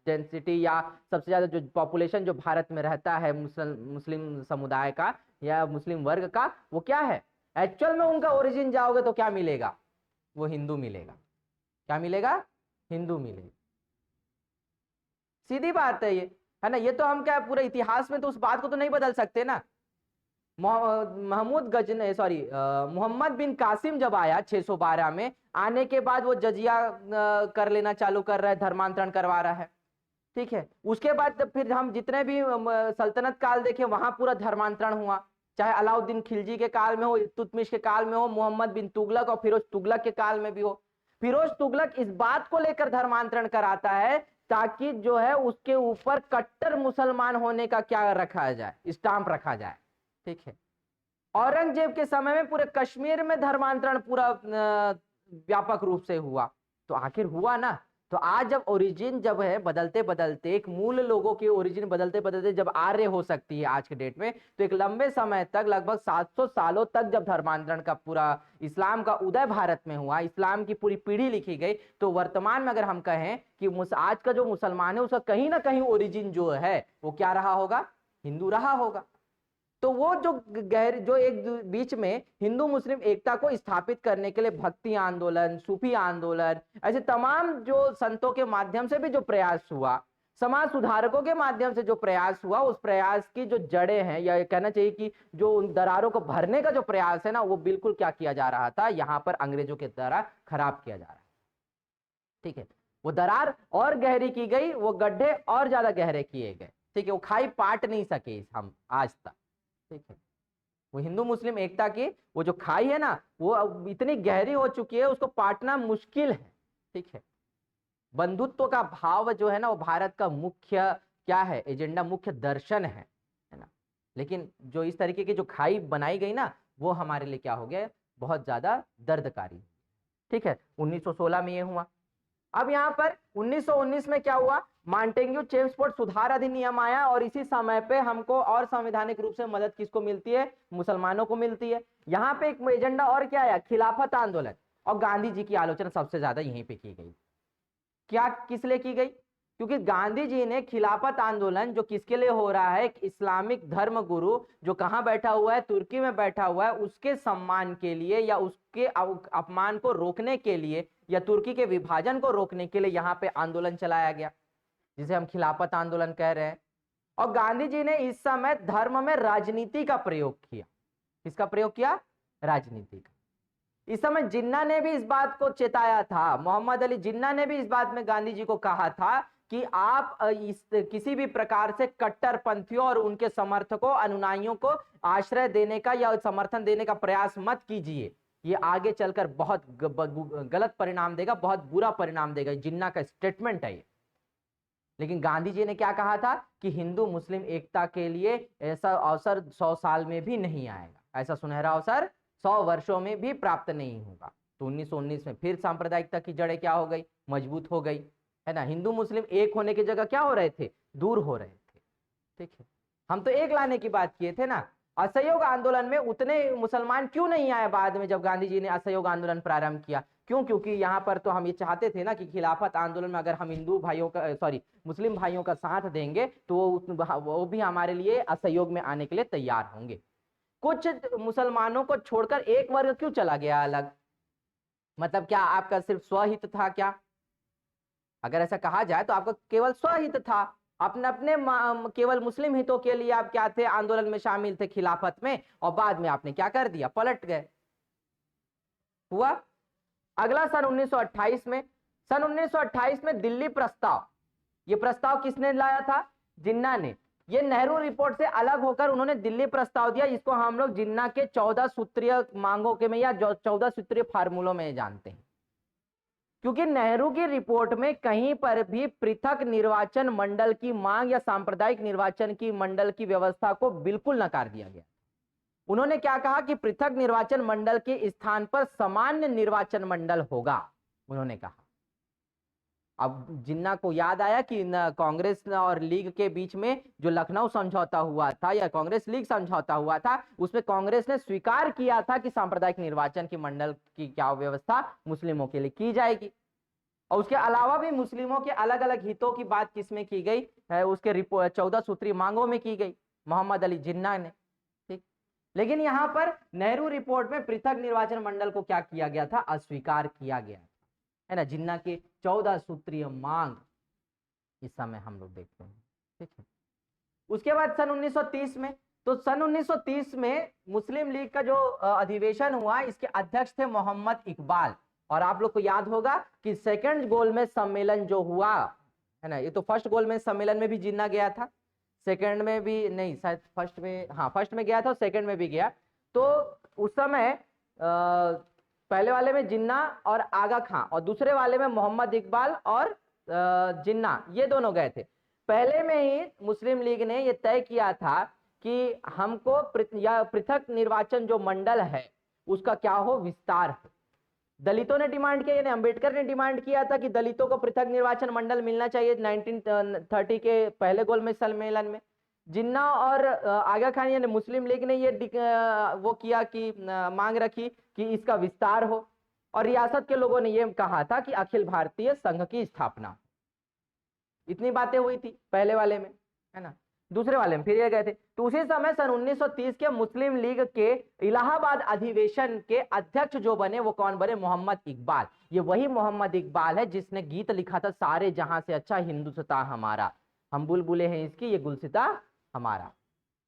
डेंसिटी या सबसे ज्यादा जो पॉपुलेशन जो भारत में रहता है मुस्लिम समुदाय का या मुस्लिम वर्ग का, वो क्या है? एक्चुअल में उनका ओरिजिन जाओगे तो क्या मिलेगा? वो हिंदू मिलेगा। क्या मिलेगा? हिंदू मिलेगा। सीधी बात है ये, है ना। ये तो हम क्या पूरे इतिहास में तो उस बात को तो नहीं बदल सकते ना। मोहम्मद बिन कासिम जब आया 612 में, आने के बाद वो जजिया कर लेना चालू कर रहा है, धर्मांतरण करवा रहा है। ठीक है। उसके बाद फिर हम जितने भी सल्तनत काल देखे वहां पूरा धर्मांतरण हुआ। चाहे अलाउद्दीन खिलजी के काल में हो, इल्तुतमिश के काल में हो, मोहम्मद बिन तुगलक और फिरोज तुगलक के काल में भी हो। फिरोज तुगलक इस बात को लेकर धर्मांतरण कराता है ताकि जो है उसके ऊपर कट्टर मुसलमान होने का क्या रखा जाए, स्टाम्प रखा जाए। ठीक है, औरंगजेब के समय में पूरे कश्मीर में धर्मांतरण पूरा व्यापक रूप से हुआ, तो आखिर हुआ ना। तो आज जब ओरिजिन जब है बदलते बदलते, एक मूल लोगों की ओरिजिन बदलते बदलते जब आर्य हो सकती है आज के डेट में, तो एक लंबे समय तक लगभग 700 सालों तक जब धर्मांतरण का पूरा इस्लाम का उदय भारत में हुआ, इस्लाम की पूरी पीढ़ी लिखी गई, तो वर्तमान में अगर हम कहें कि आज का जो मुसलमान है उसका कहीं ना कहीं ओरिजिन जो है वो क्या रहा होगा, हिंदू रहा होगा। तो वो जो जो एक बीच में हिंदू मुस्लिम एकता को स्थापित करने के लिए भक्ति आंदोलन, सूफी आंदोलन, ऐसे तमाम जो संतों के माध्यम से भी जो प्रयास हुआ, समाज सुधारकों के माध्यम से जो प्रयास हुआ, उस प्रयास की जो जड़ें हैं, या कहना चाहिए कि जो उन दरारों को भरने का जो प्रयास है ना, वो बिल्कुल क्या किया जा रहा था, यहाँ पर अंग्रेजों के द्वारा खराब किया जा रहा है। ठीक है, वो दरार और गहरी की गई, वो गड्ढे और ज्यादा गहरे किए गए। ठीक है, वो खाई पाट नहीं सके हम आज तक। ठीक है, वो हिंदू मुस्लिम एकता की वो जो खाई है ना, वो अब इतनी गहरी हो चुकी है, उसको पाटना मुश्किल है। ठीक है, बंधुत्व का भाव जो है ना, वो भारत का मुख्य क्या है, एजेंडा, मुख्य दर्शन है ना। लेकिन जो इस तरीके की जो खाई बनाई गई ना, वो हमारे लिए क्या हो गया, बहुत ज्यादा दर्दकारी। ठीक है, 1916 में ये हुआ। अब यहाँ पर 1919 में क्या हुआ, मॉन्टेग्यू चेम्सफोर्ड सुधार अधिनियम आया, और इसी समय पे हमको और संवैधानिक रूप से मदद किसको मिलती है, मुसलमानों को मिलती है। यहाँ पे एक एजेंडा और क्या आया, खिलाफत आंदोलन, और गांधी जी की आलोचना सबसे ज्यादा यहीं पे की गई। क्या किस लिए की गई, क्योंकि गांधी जी ने खिलाफत आंदोलन जो किसके लिए हो रहा है, एक इस्लामिक धर्म गुरु जो कहां बैठा हुआ है, तुर्की में बैठा हुआ है, उसके सम्मान के लिए या उसके अपमान को रोकने के लिए या तुर्की के विभाजन को रोकने के लिए यहाँ पे आंदोलन चलाया गया, जिसे हम खिलाफत आंदोलन कह रहे हैं। और गांधी जी ने इस समय धर्म में राजनीति का प्रयोग किया। किसका प्रयोग किया, राजनीति का। इस समय जिन्ना ने भी इस बात को चेताया था, मोहम्मद अली जिन्ना ने भी इस बात में गांधी जी को कहा था कि आप किसी भी प्रकार से कट्टरपंथियों और उनके समर्थकों, अनुयायियों को आश्रय देने का या समर्थन देने का प्रयास मत कीजिए, ये आगे चलकर बहुत गलत परिणाम देगा, बहुत बुरा परिणाम देगा। जिन्ना का स्टेटमेंट है ये। लेकिन गांधी जी ने क्या कहा था कि हिंदू मुस्लिम एकता के लिए ऐसा अवसर 100 साल में भी नहीं आएगा, ऐसा सुनहरा अवसर 100 वर्षों में भी प्राप्त नहीं होगा। तो 1919 में फिर सांप्रदायिकता की जड़ें क्या हो गई, मजबूत हो गई, है ना। हिंदू मुस्लिम एक होने की जगह क्या हो रहे थे, दूर हो रहे थे। ठीक है, हम तो एक लाने की बात किए थे ना। असहयोग आंदोलन में उतने मुसलमान क्यों नहीं आए बाद में, जब गांधी जी ने असहयोग आंदोलन प्रारंभ किया, क्यों, क्योंकि यहाँ पर तो हम ये चाहते थे ना कि खिलाफत आंदोलन में अगर हम हिंदू भाइयों का मुस्लिम भाइयों का साथ देंगे तो वो भी हमारे लिए असहयोग में आने के लिए तैयार होंगे। कुछ मुसलमानों को छोड़कर एक वर्ग क्यों चला गया अलग, मतलब क्या आपका सिर्फ स्वहित था क्या? अगर ऐसा कहा जाए तो आपका केवल स्वहित था, अपने अपने केवल मुस्लिम हितों के लिए आप क्या थे, आंदोलन में शामिल थे खिलाफत में, और बाद में आपने क्या कर दिया, पलट गए। हुआ अगला सन 1928 में। सन 1928 में दिल्ली प्रस्ताव, ये प्रस्ताव किसने लाया था, जिन्ना ने। ये नेहरू रिपोर्ट से अलग होकर उन्होंने दिल्ली प्रस्ताव दिया, जिसको हम लोग जिन्ना के 14 सूत्रीय मांगों के में या 14 सूत्रीय फार्मूलों में जानते हैं। क्योंकि नेहरू की रिपोर्ट में कहीं पर भी पृथक निर्वाचन मंडल की मांग या सांप्रदायिक निर्वाचन की मंडल की व्यवस्था को बिल्कुल नकार दिया गया। उन्होंने क्या कहा कि पृथक निर्वाचन मंडल के स्थान पर सामान्य निर्वाचन मंडल होगा, उन्होंने कहा। अब जिन्ना को याद आया कि कांग्रेस और लीग के बीच में जो लखनऊ समझौता हुआ था या कांग्रेस लीग समझौता हुआ था, उसमें कांग्रेस ने स्वीकार किया था कि सांप्रदायिक निर्वाचन की मंडल की क्या व्यवस्था मुस्लिमों के लिए की जाएगी। और उसके अलावा भी मुस्लिमों के अलग अलग हितों की बात किसमें की गई है, उसके 14 सूत्री मांगों में की गई, मोहम्मद अली जिन्ना ने। ठीक, लेकिन यहां पर नेहरू रिपोर्ट में पृथक निर्वाचन मंडल को क्या किया गया था, अस्वीकार किया गया, है ना। जिन्ना के 14 सूत्रीय मांग इस समय हम लोग देखते हैं। ठीक है, उसके बाद सन 1930 में, तो सन 1930 में मुस्लिम लीग का जो अधिवेशन हुआ, इसके अध्यक्ष थे मोहम्मद इकबाल। और आप लोग को याद होगा कि सेकंड गोलमेज सम्मेलन जो हुआ, है ना, ये तो फर्स्ट गोलमेज सम्मेलन में भी जिन्ना गया था। सेकंड में भी नहीं, शायद फर्स्ट में, हाँ फर्स्ट में गया था और सेकंड में भी गया। तो उस समय पहले वाले में जिन्ना और आगा खां और दूसरे वाले में मोहम्मद इकबाल और जिन्ना, ये दोनों गए थे। पहले में ही मुस्लिम लीग ने ये तय किया था कि हमको पृथक निर्वाचन जो मंडल है उसका क्या हो, विस्तार हो। दलितों ने डिमांड किया, यानी अंबेडकर ने डिमांड किया था कि दलितों को पृथक निर्वाचन मंडल मिलना चाहिए 1930 के पहले गोलमेज सम्मेलन में। जिन्ना और आगा खान यानी मुस्लिम लीग ने ये वो किया कि मांग रखी कि इसका विस्तार हो, और रियासत के लोगों ने ये कहा था कि अखिल भारतीय संघ की स्थापना। इतनी बातें हुई थी पहले वाले में, है ना। दूसरे वाले में फिर ये गए थे। तो उसी समय सन 1930 के मुस्लिम लीग के इलाहाबाद अधिवेशन के अध्यक्ष जो बने वो कौन बने, मोहम्मद इकबाल। ये वही मोहम्मद इकबाल है जिसने गीत लिखा था, सारे जहां से अच्छा हिंदुस्तां हमारा, हम बुलबुलें हैं इसकी ये गुलसिता हमारा।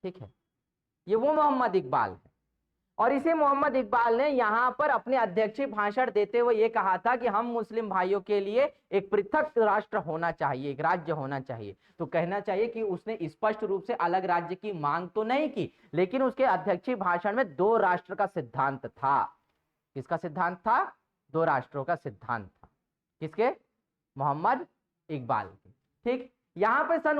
ठीक है, ये वो मोहम्मद इकबाल है। और इसी मोहम्मद इकबाल ने यहाँ पर अपने अध्यक्षीय भाषण देते हुए ये कहा था कि हम मुस्लिम भाइयों के लिए एक पृथक राष्ट्र होना चाहिए, एक राज्य होना चाहिए। तो कहना चाहिए कि उसने स्पष्ट रूप से अलग राज्य की मांग तो नहीं की, लेकिन उसके अध्यक्षीय भाषण में 2 राष्ट्र का सिद्धांत था। किसका सिद्धांत था, 2 राष्ट्रों का सिद्धांत था। किसके, मोहम्मद इकबाल के। ठीक, यहाँ पे सन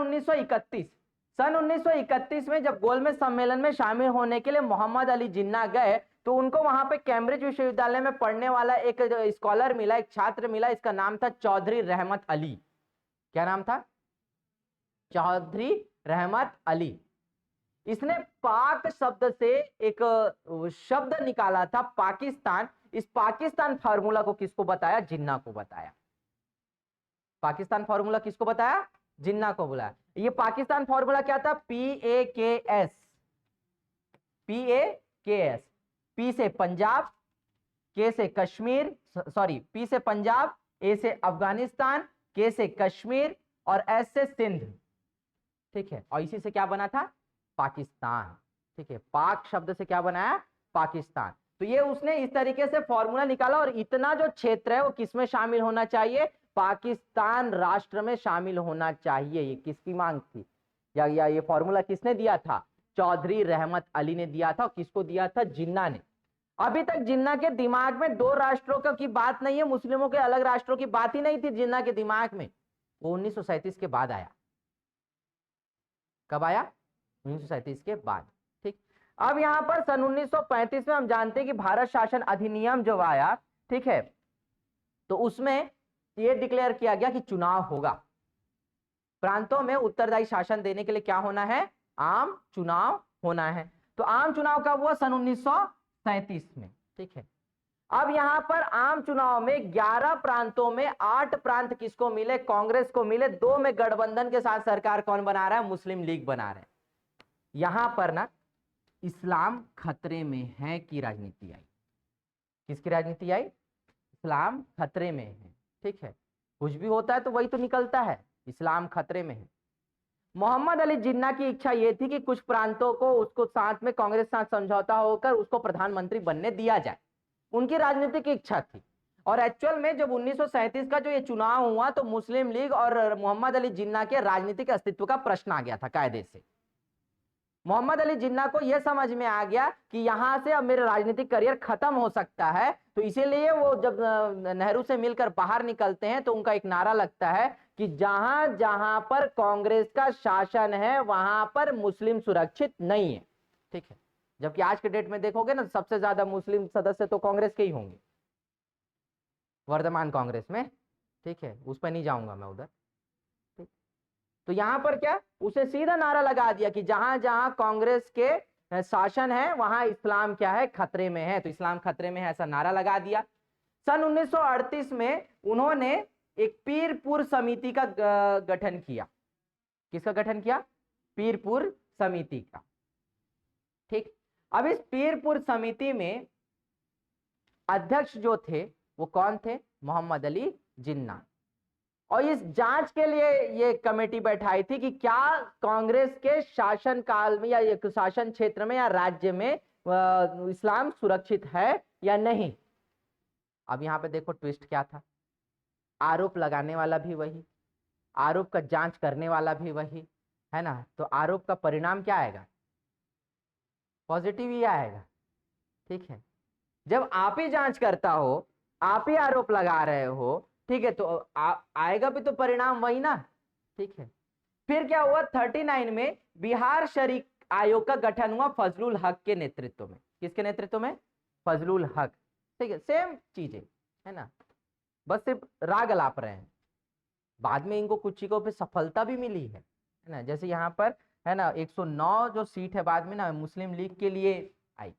1931 में जब गोलमेज सम्मेलन में शामिल होने के लिए मोहम्मद अली जिन्ना गए, तो उनको वहां पे कैम्ब्रिज विश्वविद्यालय में पढ़ने वाला एक स्कॉलर मिला, एक छात्र मिला, इसका नाम था चौधरी रहमत अली। क्या नाम था, चौधरी रहमत अली। इसने पाक शब्द से एक शब्द निकाला था, पाकिस्तान। इस पाकिस्तान फार्मूला को किसको बताया, जिन्ना को बताया। पाकिस्तान फार्मूला किसको बताया, जिन्ना को बुलाया। ये पाकिस्तान फार्मूला क्या था, PAKS। PAKS, P से पंजाब, K से कश्मीर, सॉरी P से पंजाब, A से अफगानिस्तान, K से कश्मीर और S से सिंध। ठीक है, और इसी से क्या बना था, पाकिस्तान। ठीक है, पाक शब्द से क्या बनाया, पाकिस्तान। तो ये उसने इस तरीके से फॉर्मूला निकाला, और इतना जो क्षेत्र है वो किसमें शामिल होना चाहिए, पाकिस्तान राष्ट्र में शामिल होना चाहिए। ये किसकी मांग थी, या ये फॉर्मूला किसने दिया था, चौधरी रहमत अली ने दिया था। किसको दिया था, जिन्ना ने। अभी तक जिन्ना के दिमाग में 2 राष्ट्रों की बात नहीं है, मुस्लिमों के अलग राष्ट्रों की बात ही नहीं थी जिन्ना के दिमाग में। वो 1937 के बाद आया। कब आया, 1937 के बाद। ठीक, अब यहां पर सन 1935 में हम जानते हैं कि भारत शासन अधिनियम जो आया, ठीक है, तो उसमें ये डिक्लेयर किया गया कि चुनाव होगा। प्रांतों में उत्तरदायी शासन देने के लिए क्या होना है, आम चुनाव होना है। तो आम चुनाव कब हुआ, सन 1937 में। ठीक है, अब यहां पर आम चुनाव में 11 प्रांतों में 8 प्रांत किसको मिले, कांग्रेस को मिले। 2 में गठबंधन के साथ सरकार कौन बना रहा है, मुस्लिम लीग बना रहे हैं। यहां पर ना इस्लाम खतरे में है की राजनीति आई। किसकी राजनीति आई, इस्लाम खतरे में है। ठीक है, कुछ भी होता है तो वही तो निकलता है, इस्लाम खतरे में है। मोहम्मद अली जिन्ना की इच्छा यह थी कि कुछ प्रांतों को उसको साथ में कांग्रेस साथ समझौता होकर उसको प्रधानमंत्री बनने दिया जाए, उनकी राजनीतिक इच्छा थी। और एक्चुअल में जब 1937 का जो ये चुनाव हुआ तो मुस्लिम लीग और मोहम्मद अली जिन्ना के राजनीतिक अस्तित्व का प्रश्न आ गया था कायदे से। मोहम्मद अली जिन्ना को यह समझ में आ गया कि यहां से अब मेरा राजनीतिक करियर खत्म हो सकता है, तो इसीलिए वो जब नेहरू से मिलकर बाहर निकलते हैं तो उनका एक नारा लगता है कि जहां जहां पर कांग्रेस का शासन है वहां पर मुस्लिम सुरक्षित नहीं है। ठीक है, जबकि आज के डेट में देखोगे ना सबसे ज्यादा मुस्लिम सदस्य तो कांग्रेस के ही होंगे, वर्तमान कांग्रेस में। ठीक है, उस पर नहीं जाऊंगा मैं उधर। तो यहां पर क्या, उसे सीधा नारा लगा दिया कि जहां जहां कांग्रेस के शासन है वहां इस्लाम क्या है, खतरे में है। तो इस्लाम खतरे में है ऐसा नारा लगा दिया। सन 1938 में उन्होंने एक पीरपुर समिति का गठन किया। किसका गठन किया, पीरपुर समिति का। ठीक, अब इस पीरपुर समिति में अध्यक्ष जो थे वो कौन थे, मोहम्मद अली जिन्ना। और इस जांच के लिए ये कमेटी बैठाई थी कि क्या कांग्रेस के शासन काल में या शासन क्षेत्र में या राज्य में इस्लाम सुरक्षित है या नहीं। अब यहां पे देखो ट्विस्ट क्या था, आरोप लगाने वाला भी वही, आरोप का जांच करने वाला भी वही, है ना, तो आरोप का परिणाम क्या आएगा, पॉजिटिव ही आएगा। ठीक है, जब आप ही जांच करता हो, आप ही आरोप लगा रहे हो, ठीक है, तो आएगा भी तो परिणाम वही ना। ठीक है, फिर क्या हुआ 39 में बिहार शरीफ आयोग का गठन हुआ फजलुल हक के नेतृत्व में। किसके नेतृत्व में, फजलुल हक। ठीक है, सेम चीजें है ना, बस सिर्फ राग अलाप रहे हैं। बाद में इनको कुछ चीजों पे सफलता भी मिली है ना, जैसे यहाँ पर है ना 109 जो सीट है बाद में ना मुस्लिम लीग के लिए आई,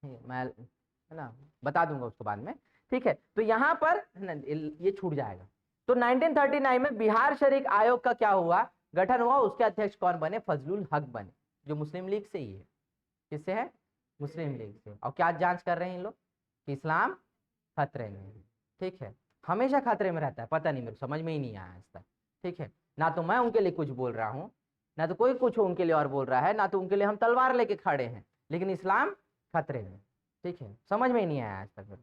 मैं है ना बता दूंगा उसको बाद में। ठीक है, तो यहाँ पर है ना ये छूट जाएगा। तो 1939 में बिहार शरीफ आयोग का क्या हुआ, गठन हुआ। उसके अध्यक्ष कौन बने, फजलुल हक बने, जो मुस्लिम लीग से ही है। किससे है, मुस्लिम लीग से। और क्या जांच कर रहे हैं इन लोग कि इस्लाम खतरे में है। ठीक है, हमेशा खतरे में रहता है, पता नहीं मेरे को समझ में ही नहीं आया आज तक। ठीक है, ना तो मैं उनके लिए कुछ बोल रहा हूँ, ना तो कोई कुछ उनके लिए और बोल रहा है, ना तो उनके लिए हम तलवार लेके खड़े हैं, लेकिन इस्लाम खतरे में। ठीक है, समझ में ही नहीं आया आज तक मेरे।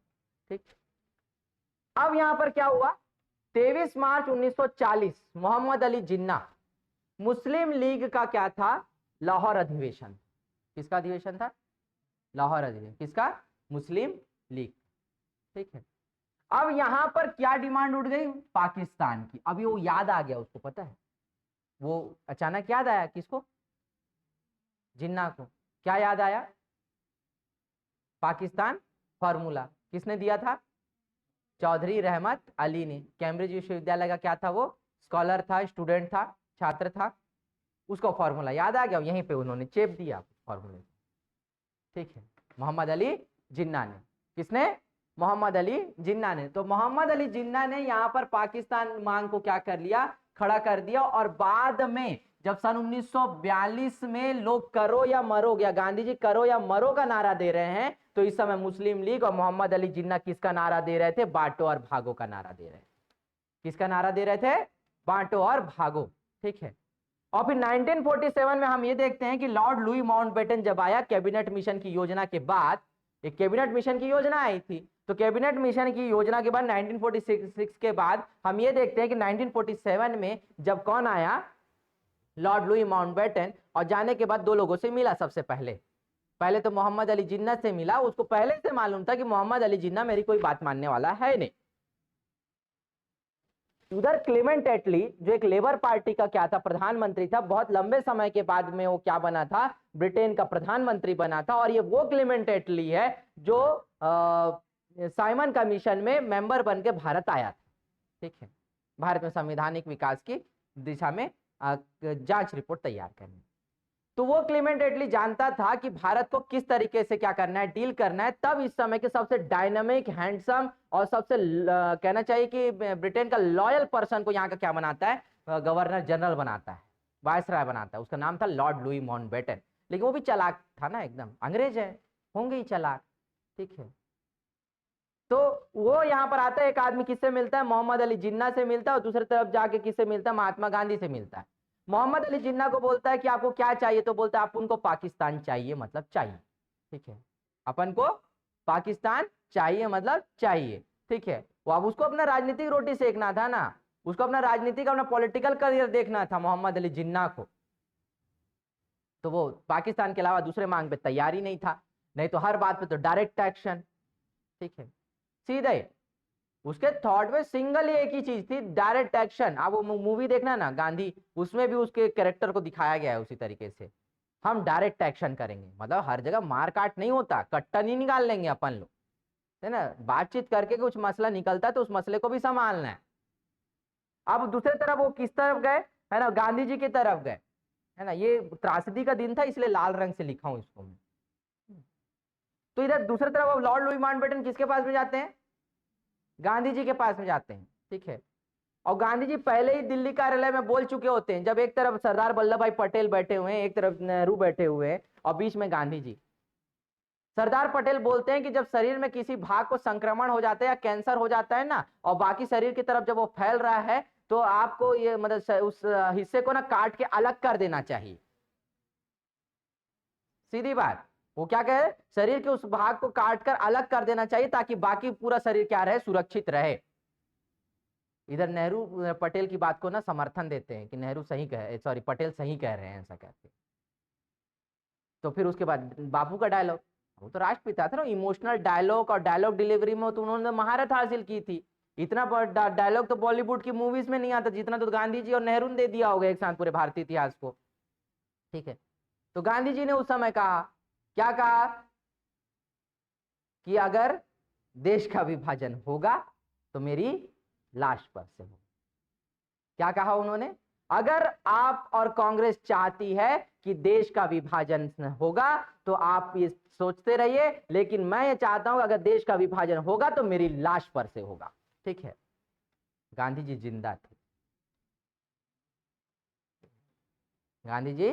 ठीक, अब यहां पर क्या हुआ, 23 मार्च 1940 मोहम्मद अली जिन्ना, मुस्लिम लीग का क्या था, लाहौर अधिवेशन। किसका अधिवेशन था, लाहौर अधिवेशन। किसका, मुस्लिम लीग। ठीक है, अब यहां पर क्या डिमांड उठ गई, पाकिस्तान की। अभी वो याद आ गया उसको, पता है, वो अचानक याद आया किसको, जिन्ना को। क्या याद आया, पाकिस्तान फॉर्मूला। किसने दिया था, चौधरी रहमत अली ने। कैम्ब्रिज विश्वविद्यालय का क्या था, वो स्कॉलर था, स्टूडेंट था, छात्र था। उसको फॉर्मूला याद आ गया, यहीं पे उन्होंने चेप दिया फॉर्मूले। ठीक है, मोहम्मद अली जिन्ना ने। किसने, मोहम्मद अली जिन्ना ने। तो मोहम्मद अली जिन्ना ने यहाँ पर पाकिस्तान मांग को क्या कर लिया, खड़ा कर दिया। और बाद में जब सन 1942 में लोग करो या मरो, या गांधी जी करो या मरो का नारा दे रहे हैं, तो इस समय मुस्लिम लीग और मोहम्मद अली जिन्ना किसका नारा दे रहे थे, बांटो और भागो का नारा दे रहे थे। किसका नारा दे रहे थे, बांटो और भागो। ठीक है, और फिर 1947 में हम ये देखते हैं कि लॉर्ड लुई माउंटबेटन जब आया कैबिनेट मिशन की योजना के बाद, एक कैबिनेट मिशन की योजना आई थी, तो कैबिनेट मिशन की योजना के बाद 1946 के बाद हम ये देखते हैं कि 1947 में जब कौन आया, लॉर्ड लुई माउंटबेटन। और जाने के बाद दो लोगों से मिला सबसे पहले। पहले तो मोहम्मद अली जिन्ना से मिला, उसको पहले से मालूम था कि मोहम्मद अली जिन्ना मेरी कोई बात मानने वाला है नहीं। उधर क्लेमेंट एटली जो एक लेबर पार्टी का क्या था, प्रधानमंत्री था, बहुत लंबे समय के बाद में वो क्या बना था, ब्रिटेन का प्रधानमंत्री बना था। और ये वो क्लेमेंट एटली है जो साइमन कमीशन में मेंबर बन के भारत आया था। ठीक है, भारत में संवैधानिक विकास की दिशा में जांच रिपोर्ट तैयार करनी। तो वो क्लेमेंट एटली जानता था कि भारत को किस तरीके से क्या करना है, डील करना है। तब इस समय के सबसे डायनामिक, हैंडसम और सबसे कहना चाहिए कि ब्रिटेन का लॉयल पर्सन को यहाँ का क्या बनाता है, गवर्नर जनरल बनाता है, वायसराय बनाता है। उसका नाम था लॉर्ड लुई माउंटबेटन। लेकिन वो भी चालाक था ना, एकदम अंग्रेज है, होंगे ही चालाक। ठीक है, तो वो यहाँ पर आता है, एक आदमी किससे मिलता है, मोहम्मद अली जिन्ना से मिलता है। और दूसरी तरफ जाके किससे मिलता है, महात्मा गांधी से मिलता है। मोहम्मद अली जिन्ना को बोलता है कि आपको क्या चाहिए, तो बोलता है आप उनको पाकिस्तान चाहिए, मतलब चाहिए। ठीक है, अपन को पाकिस्तान चाहिए, मतलब चाहिए। ठीक है, वो अब उसको अपना राजनीतिक रोटी सेकना था ना, उसको अपना राजनीतिक, अपना पॉलिटिकल करियर देखना था मोहम्मद अली जिन्ना को। तो वो पाकिस्तान के अलावा दूसरे मांग पे तैयार ही नहीं था, नहीं तो हर बात पे तो डायरेक्ट एक्शन। ठीक है, सीधे उसके थॉट में सिंगल ही एक ही चीज थी, डायरेक्ट एक्शन। आप वो मूवी देखना ना गांधी, उसमें भी उसके कैरेक्टर को दिखाया गया है उसी तरीके से। हम डायरेक्ट एक्शन करेंगे, मतलब हर जगह मार काट नहीं होता, कट्टा नहीं निकाल लेंगे अपन लोग, है ना, बातचीत करके कुछ मसला निकलता है तो उस मसले को भी संभालना है। अब दूसरी तरफ वो किस तरफ गए, है ना, गांधी जी की तरफ गए, है ना। ये त्रासदी का दिन था इसलिए लाल रंग से लिखा हूं इसको मैं। तो इधर दूसरी तरफ अब लॉर्ड लुई माउंटबेटन किसके पास में जाते हैं, गांधी जी के पास में जाते हैं। ठीक है, और गांधी जी पहले ही दिल्ली कार्यालय में बोल चुके होते हैं, जब एक तरफ सरदार वल्लभ भाई पटेल बैठे हुए हैं, एक तरफ नेहरू बैठे हुए हैं, और बीच में गांधी जी। सरदार पटेल बोलते हैं कि जब शरीर में किसी भाग को संक्रमण हो जाता है या कैंसर हो जाता है ना, और बाकी शरीर की तरफ जब वो फैल रहा है, तो आपको ये मतलब उस हिस्से को ना काट के अलग कर देना चाहिए। सीधी बात, वो क्या कहे, शरीर के उस भाग को काट कर अलग कर देना चाहिए ताकि बाकी पूरा शरीर क्या रहे, सुरक्षित रहे। इधर नेहरू पटेल की बात को ना समर्थन देते हैं कि नेहरू सही कह, सॉरी पटेल सही कह रहे हैं, ऐसा कहते हैं। तो फिर उसके बाद बापू का डायलॉग, वो तो राष्ट्रपिता थे ना, इमोशनल डायलॉग और डायलॉग डिलीवरी में तो उन्होंने महारत हासिल की थी। इतना बड़ा डायलॉग तो बॉलीवुड की मूवीज में नहीं आता जितना तो गांधी जी और नेहरू ने दे दिया होगा एक साथ पूरे भारतीय इतिहास को। ठीक है, तो गांधी जी ने उस समय कहा, क्या कहा कि अगर देश का विभाजन होगा तो मेरी लाश पर से हो। क्या कहा उन्होंने, अगर आप और कांग्रेस चाहती है कि देश का विभाजन होगा तो आप ये सोचते रहिए, लेकिन मैं ये चाहता हूं अगर देश का विभाजन होगा तो मेरी लाश पर से होगा। ठीक है, गांधी जी जिंदा थे, गांधी जी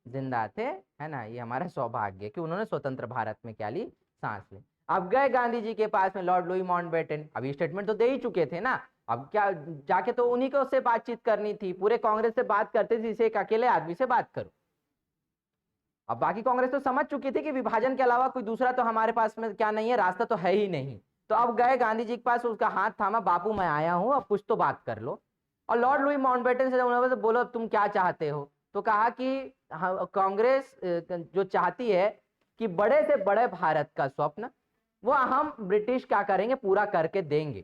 जिंदा थे, है ना। ये हमारा सौभाग्य कि उन्होंने स्वतंत्र भारत में क्या ली, सांस ली। अब गए गांधी जी के पास में लॉर्ड लुई माउंटबेटन, अभी स्टेटमेंट तो दे ही चुके थे ना, अब क्या जाके तो उन्हीं को से बातचीत करनी थी, पूरे कांग्रेस से बात करते थे, इसे एक अकेले आदमी से बात करो। अब बाकी कांग्रेस तो समझ चुकी थी कि विभाजन के अलावा कोई दूसरा तो हमारे पास में क्या नहीं है, रास्ता तो है ही नहीं। तो अब गए गांधी जी के पास, उसका हाथ थामा, बापू मैं आया हूं, अब कुछ तो बात कर लो। और लॉर्ड लुई माउंटबेटन से उन्होंने बोलो तुम क्या चाहते हो, तो कहा कि कांग्रेस जो चाहती है कि बड़े से बड़े भारत का स्वप्न वो हम ब्रिटिश क्या करेंगे, पूरा करके देंगे,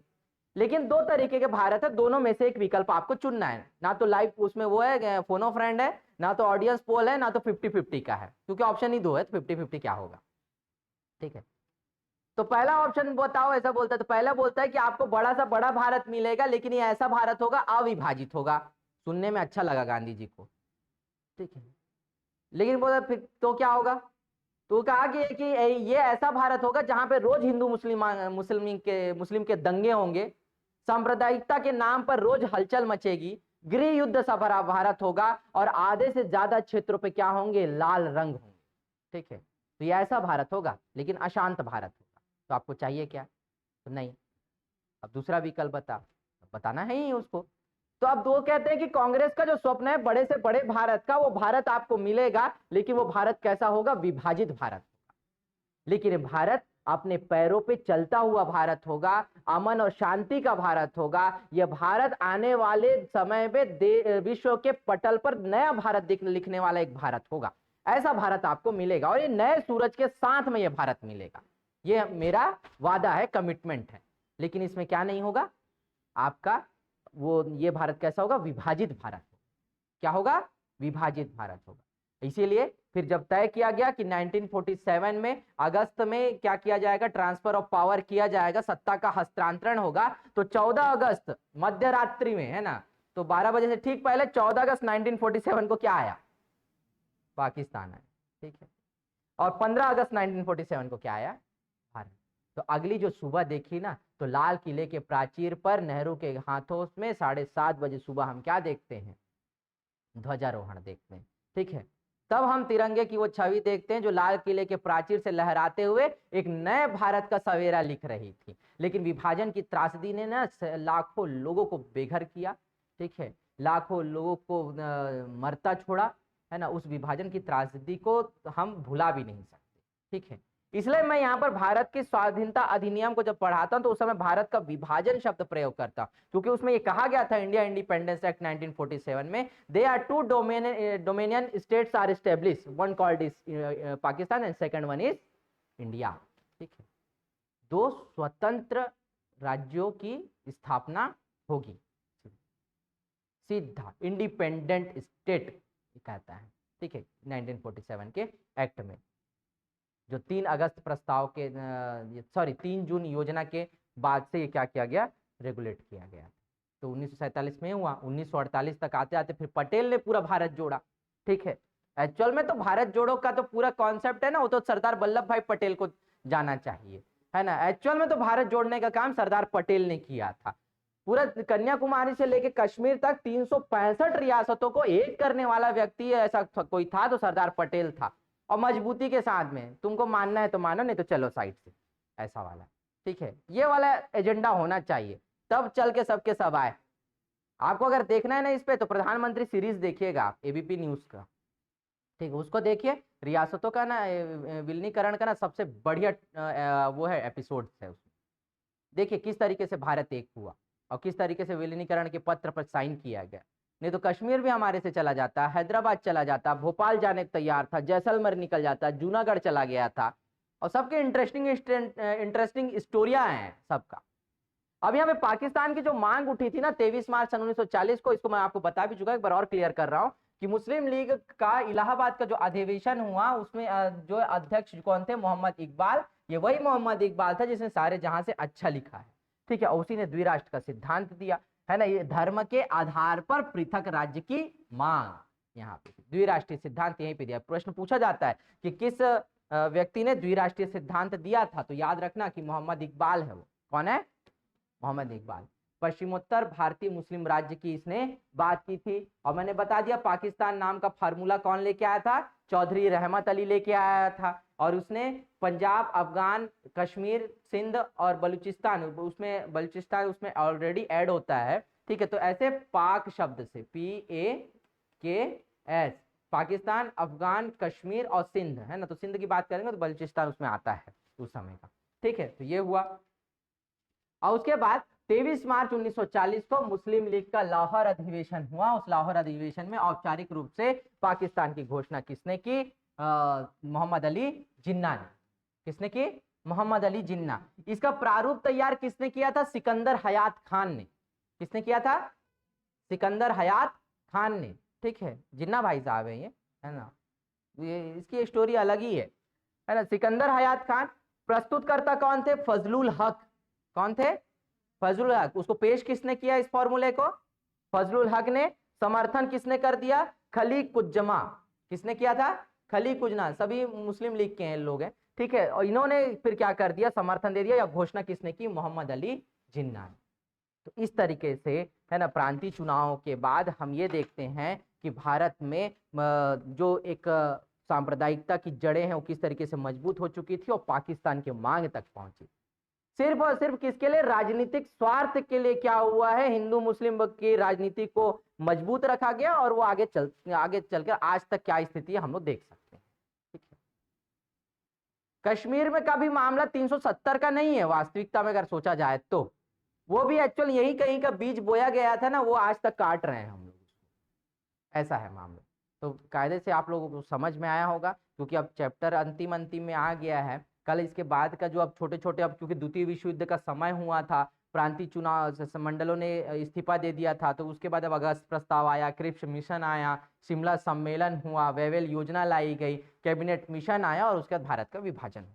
लेकिन दो तरीके के भारत है, दोनों में से एक विकल्प आपको चुनना है। ना तो लाइव उसमें वो है फोन ऑफ फ्रेंड है, ना तो ऑडियंस पोल है, ना तो 50-50 का है, क्योंकि ऑप्शन ही दो है, तो 50-50 क्या होगा। ठीक है, तो पहला ऑप्शन बताओ, ऐसा बोलता है, तो पहला बोलता है कि आपको बड़ा सा बड़ा भारत मिलेगा, लेकिन ये ऐसा भारत होगा अविभाजित होगा। सुनने में अच्छा लगा गांधी जी को। ठीक है, लेकिन बोला फिर तो क्या होगा, तो कहा कि ये ऐसा भारत होगा जहां पे रोज हिंदू मुस्लिम के दंगे होंगे, सांप्रदायिकता के नाम पर रोज हलचल मचेगी, गृह युद्ध सा भरा भारत होगा, और आधे से ज्यादा क्षेत्रों पे क्या होंगे, लाल रंग होंगे। ठीक है, तो ये ऐसा भारत होगा, लेकिन अशांत भारत होगा। तो आपको चाहिए क्या, तो नहीं, अब दूसरा विकल्प बताना है ही उसको। तो अब दो कहते हैं कि कांग्रेस का जो स्वप्न है बड़े से बड़े भारत का, वो भारत आपको मिलेगा, लेकिन वो भारत कैसा होगा, विभाजित भारत होगा। लेकिन ये भारत अपने पैरों पे चलता हुआ भारत होगा, अमन और शांति का भारत होगा। यह भारत आने वाले समय में विश्व के पटल पर नया भारत लिखने वाला एक भारत होगा। ऐसा भारत आपको मिलेगा, और ये नए सूरज के साथ में यह भारत मिलेगा। ये मेरा वादा है, कमिटमेंट है। लेकिन इसमें क्या नहीं होगा आपका, वो ये भारत कैसा होगा, विभाजित भारत होगा। क्या होगा, विभाजित भारत होगा। इसीलिए फिर जब तय किया गया कि 1947 में अगस्त में क्या किया जाएगा, ट्रांसफर ऑफ पावर किया जाएगा, सत्ता का हस्तांतरण होगा, तो 14 अगस्त मध्य रात्रि में, है ना, तो 12 बजे से ठीक पहले 14 अगस्त 1947 को क्या आया, पाकिस्तान आया। ठीक है, और 15 अगस्त 1947 को क्या आया, भारत। तो अगली जो सुबह देखी ना, तो लाल किले के प्राचीर पर नेहरू के हाथों में 7:30 बजे सुबह हम क्या देखते हैं, ध्वजारोहण देखते हैं। ठीक है, तब हम तिरंगे की वो छवि देखते हैं जो लाल किले के प्राचीर से लहराते हुए एक नए भारत का सवेरा लिख रही थी। लेकिन विभाजन की त्रासदी ने ना लाखों लोगों को बेघर किया। ठीक है, लाखों लोगों को मरता छोड़ा, है ना। उस विभाजन की त्रासदी को हम भुला भी नहीं सकते। ठीक है, इसलिए मैं यहाँ पर भारत की स्वाधीनता अधिनियम को जब पढ़ाता हूं तो उस समय भारत का विभाजन शब्द प्रयोग करता हूं, क्योंकि उसमें ये कहा गया था इंडिया इंडिपेंडेंस एक्ट 1947 में, they are two dominion states are establish, one called is Pakistan and second one is India. ठीक है, दो स्वतंत्र राज्यों की स्थापना होगी, सीधा इंडिपेंडेंट स्टेट कहता है। ठीक है, 1947 के एक्ट में जो 3 अगस्त प्रस्ताव के 3 जून योजना के बाद से ये क्या किया गया, रेगुलेट किया गया। तो 1947 में हुआ, 1948 तक आते आते फिर पटेल ने पूरा भारत जोड़ा। ठीक है, एक्चुअल में तो भारत जोड़ो का तो पूरा कॉन्सेप्ट है ना, वो तो सरदार वल्लभ भाई पटेल को जाना चाहिए, है ना। एक्चुअल में तो भारत जोड़ने का काम सरदार पटेल ने किया था। पूरा कन्याकुमारी से लेकर कश्मीर तक 365 रियासतों को एक करने वाला व्यक्ति ऐसा कोई था तो सरदार पटेल था, और मजबूती के साथ में, तुमको मानना है तो मानो, नहीं तो चलो साइड से, ऐसा वाला। ठीक है, ये वाला एजेंडा होना चाहिए, तब चल के सबके सब आए। आपको अगर देखना है ना इस पे, तो प्रधानमंत्री सीरीज देखिएगा आप एबीपी न्यूज का। ठीक है, उसको देखिए, रियासतों का ना विलीनीकरण का ना सबसे बढ़िया वो है एपिसोड है उसमें। देखिए किस तरीके से भारत एक हुआ। और किस तरीके से विलीनीकरण के पत्र पर साइन किया गया। नहीं तो कश्मीर भी हमारे से चला जाता, हैदराबाद चला जाता, भोपाल जाने को तैयार था, जैसलमेर निकल जाता, जूनागढ़ चला गया था, और सबके इंटरेस्टिंग स्टोरियां हैं सबका। अब यहाँ पे पाकिस्तान की जो मांग उठी थी ना 23 मार्च सन 1940 को, इसको मैं आपको बता भी चुका, एक बार और क्लियर कर रहा हूँ कि मुस्लिम लीग का इलाहाबाद का जो अधिवेशन हुआ उसमें जो अध्यक्ष कौन थे, मोहम्मद इकबाल। ये वही मोहम्मद इकबाल था जिसने सारे जहां से अच्छा लिखा है, ठीक है, और उसी ने द्विराष्ट्र का सिद्धांत दिया है ना, ये धर्म के आधार पर पृथक राज्य की मांग। यहाँ पे द्विराष्ट्रीय सिद्धांत यहीं पे दिया। प्रश्न पूछा जाता है कि किस व्यक्ति ने द्विराष्ट्रीय सिद्धांत दिया था, तो याद रखना कि मोहम्मद इकबाल है। वो कौन है? मोहम्मद इकबाल। पश्चिमोत्तर भारतीय मुस्लिम राज्य की इसने बात की थी। और मैंने बता दिया पाकिस्तान नाम का फार्मूला कौन लेके आया था, चौधरी रहमत अली लेके आया था। और उसने पंजाब, अफगान, कश्मीर, सिंध और बलूचिस्तान, उसमें बलूचिस्तान उसमें ऑलरेडी ऐड होता है, ठीक है। तो ऐसे पाक शब्द से PAKS, पाकिस्तान, अफगान, कश्मीर और सिंध, है ना, तो सिंध की बात करेंगे तो बलूचिस्तान उसमें आता है उस समय का, ठीक है। तो ये हुआ। और उसके बाद 23 मार्च 1940 को मुस्लिम लीग का लाहौर अधिवेशन हुआ। उस लाहौर अधिवेशन में औपचारिक रूप से पाकिस्तान की घोषणा किसने की? मोहम्मद अली जिन्ना ने। किसने की? मोहम्मद अली जिन्ना। इसका प्रारूप तैयार किसने किया था? सिकंदर हयात खान ने। किसने किया था? सिकंदर हयात खान ने, ठीक है। जिन्ना भाई साहब है ये, है ना, ये इसकी स्टोरी अलग ही है ना। सिकंदर हयात खान। प्रस्तुतकर्ता कौन थे? फजलुल हक। कौन थे? फजलुल हक। उसको पेश किसने किया इस फॉर्मूले को? फजलुल हक ने। समर्थन किसने कर दिया? खलीक कुज्जमा। किसने किया था? खलीक कुजना। सभी मुस्लिम लीग के हैं लोग हैं, ठीक है। और इन्होंने फिर क्या कर दिया? समर्थन दे दिया, या घोषणा किसने की? मोहम्मद अली जिन्ना ने। तो इस तरीके से, है ना, प्रांतीय चुनाव के बाद हम ये देखते हैं कि भारत में जो एक सांप्रदायिकता की जड़ें हैं वो किस तरीके से मजबूत हो चुकी थी और पाकिस्तान के मांग तक पहुंची। सिर्फ और सिर्फ किसके लिए? राजनीतिक स्वार्थ के लिए क्या हुआ है, हिंदू मुस्लिम की राजनीति को मजबूत रखा गया, और वो आगे चलकर आज तक क्या स्थिति है हम लोग देख सकते हैं, ठीक है। कश्मीर में का भी मामला 370 का नहीं है वास्तविकता में, अगर सोचा जाए तो वो भी एक्चुअल यही कहीं का बीज बोया गया था ना, वो आज तक काट रहे हैं हम लोग, ऐसा है मामला। तो कायदे से आप लोगों को समझ में आया होगा, क्योंकि अब चैप्टर अंतिम में आ गया है। कल इसके बाद का जो अब छोटे छोटे, अब क्योंकि द्वितीय विश्व युद्ध का समय हुआ था, प्रांतीय चुनाव मंडलों ने इस्तीफा दे दिया था, तो उसके बाद अब अगस्त प्रस्ताव आया, क्रिप्स मिशन आया, शिमला सम्मेलन हुआ, वेवेल योजना लाई गई, कैबिनेट मिशन आया, और उसके बाद भारत का विभाजन हुआ।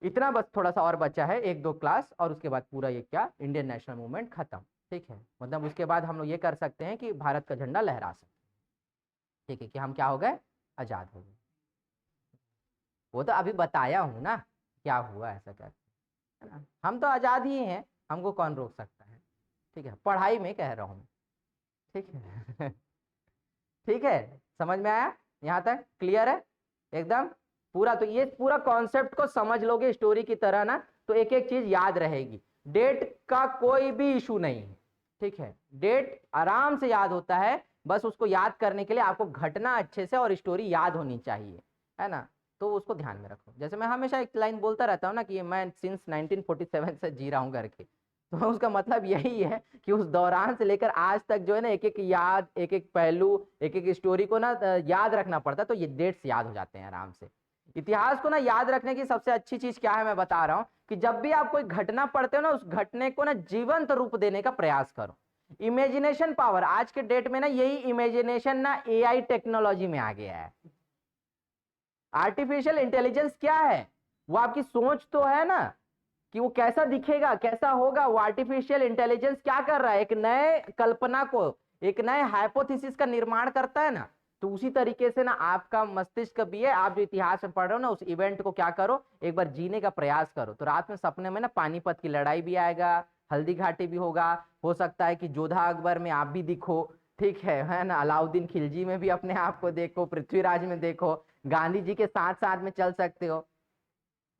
इतना बस थोड़ा सा और बचा है, 1-2 क्लास, और उसके बाद पूरा ये क्या, इंडियन नेशनल मूवमेंट खत्म, ठीक है। मतलब उसके बाद हम लोग ये कर सकते हैं कि भारत का झंडा लहरा सकते हैं, ठीक है, कि हम क्या हो गए? आजाद हो गए। वो तो अभी बताया हूं ना क्या हुआ, ऐसा कर, है ना। हम तो आजाद ही हैं, हमको कौन रोक सकता है, ठीक है। पढ़ाई में कह रहा हूं मैं, ठीक है। ठीक है, समझ में आया? यहाँ तक क्लियर है एकदम पूरा? तो ये पूरा कॉन्सेप्ट को समझ लोगे स्टोरी की तरह ना, तो एक एक चीज याद रहेगी। डेट का कोई भी इशू नहीं है, ठीक है। डेट आराम से याद होता है, बस उसको याद करने के लिए आपको घटना अच्छे से और स्टोरी याद होनी चाहिए, है ना। तो उसको ध्यान में रखो। जैसे मैं हमेशा एक लाइन बोलता रहता हूँ ना कि मैं सिंस 1947 से जी रहा हूँ करके, तो उसका मतलब यही है कि उस दौरान से लेकर आज तक जो है ना, एक एक याद, एक एक पहलू, एक एक स्टोरी को ना याद रखना पड़ता है, तो ये डेट्स याद हो जाते हैं आराम से। इतिहास को ना याद रखने की सबसे अच्छी चीज क्या है, मैं बता रहा हूं कि जब भी आप कोई घटना पढ़ते हो ना, उस घटने को ना जीवंत रूप देने का प्रयास करो। इमेजिनेशन पावर, आज के डेट में ना यही इमेजिनेशन ना AI टेक्नोलॉजी में आ गया है। आर्टिफिशियल इंटेलिजेंस क्या है? वो आपकी सोच तो है ना कि वो कैसा दिखेगा, कैसा होगा। वो आर्टिफिशियल इंटेलिजेंस क्या कर रहा है? एक नए कल्पना को, एक नए हाइपोथेसिस का निर्माण करता है ना। तो उसी तरीके से ना आपका मस्तिष्क भी है। आप जो इतिहास में पढ़ रहे हो ना, उस इवेंट को क्या करो, एक बार जीने का प्रयास करो। तो रात में सपने में ना पानीपत की लड़ाई भी आएगा, हल्दी घाटी भी होगा, हो सकता है कि जोधा अकबर में आप भी दिखो, ठीक है ना। अलाउद्दीन खिलजी में भी अपने आप को देखो, पृथ्वीराज में देखो, गांधी जी के साथ साथ में चल सकते हो।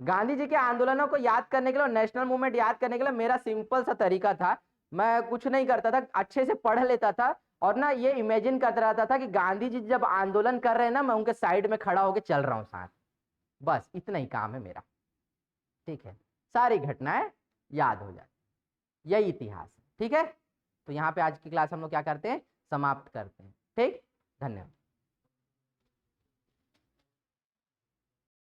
गांधी जी के आंदोलनों को याद करने के लिए, नेशनल मूवमेंट याद करने के लिए मेरा सिंपल सा तरीका था, मैं कुछ नहीं करता था, अच्छे से पढ़ लेता था और ना ये इमेजिन करता रहता था कि गांधी जी जब आंदोलन कर रहे हैं ना, मैं उनके साइड में खड़ा होकर चल रहा हूं साथ। बस इतना ही काम है मेरा, ठीक है। सारी घटनाएं याद हो जाए, यही इतिहास है। ठीक है, तो यहाँ पे आज की क्लास हम लोग क्या करते हैं, समाप्त करते हैं। ठीक, धन्यवाद।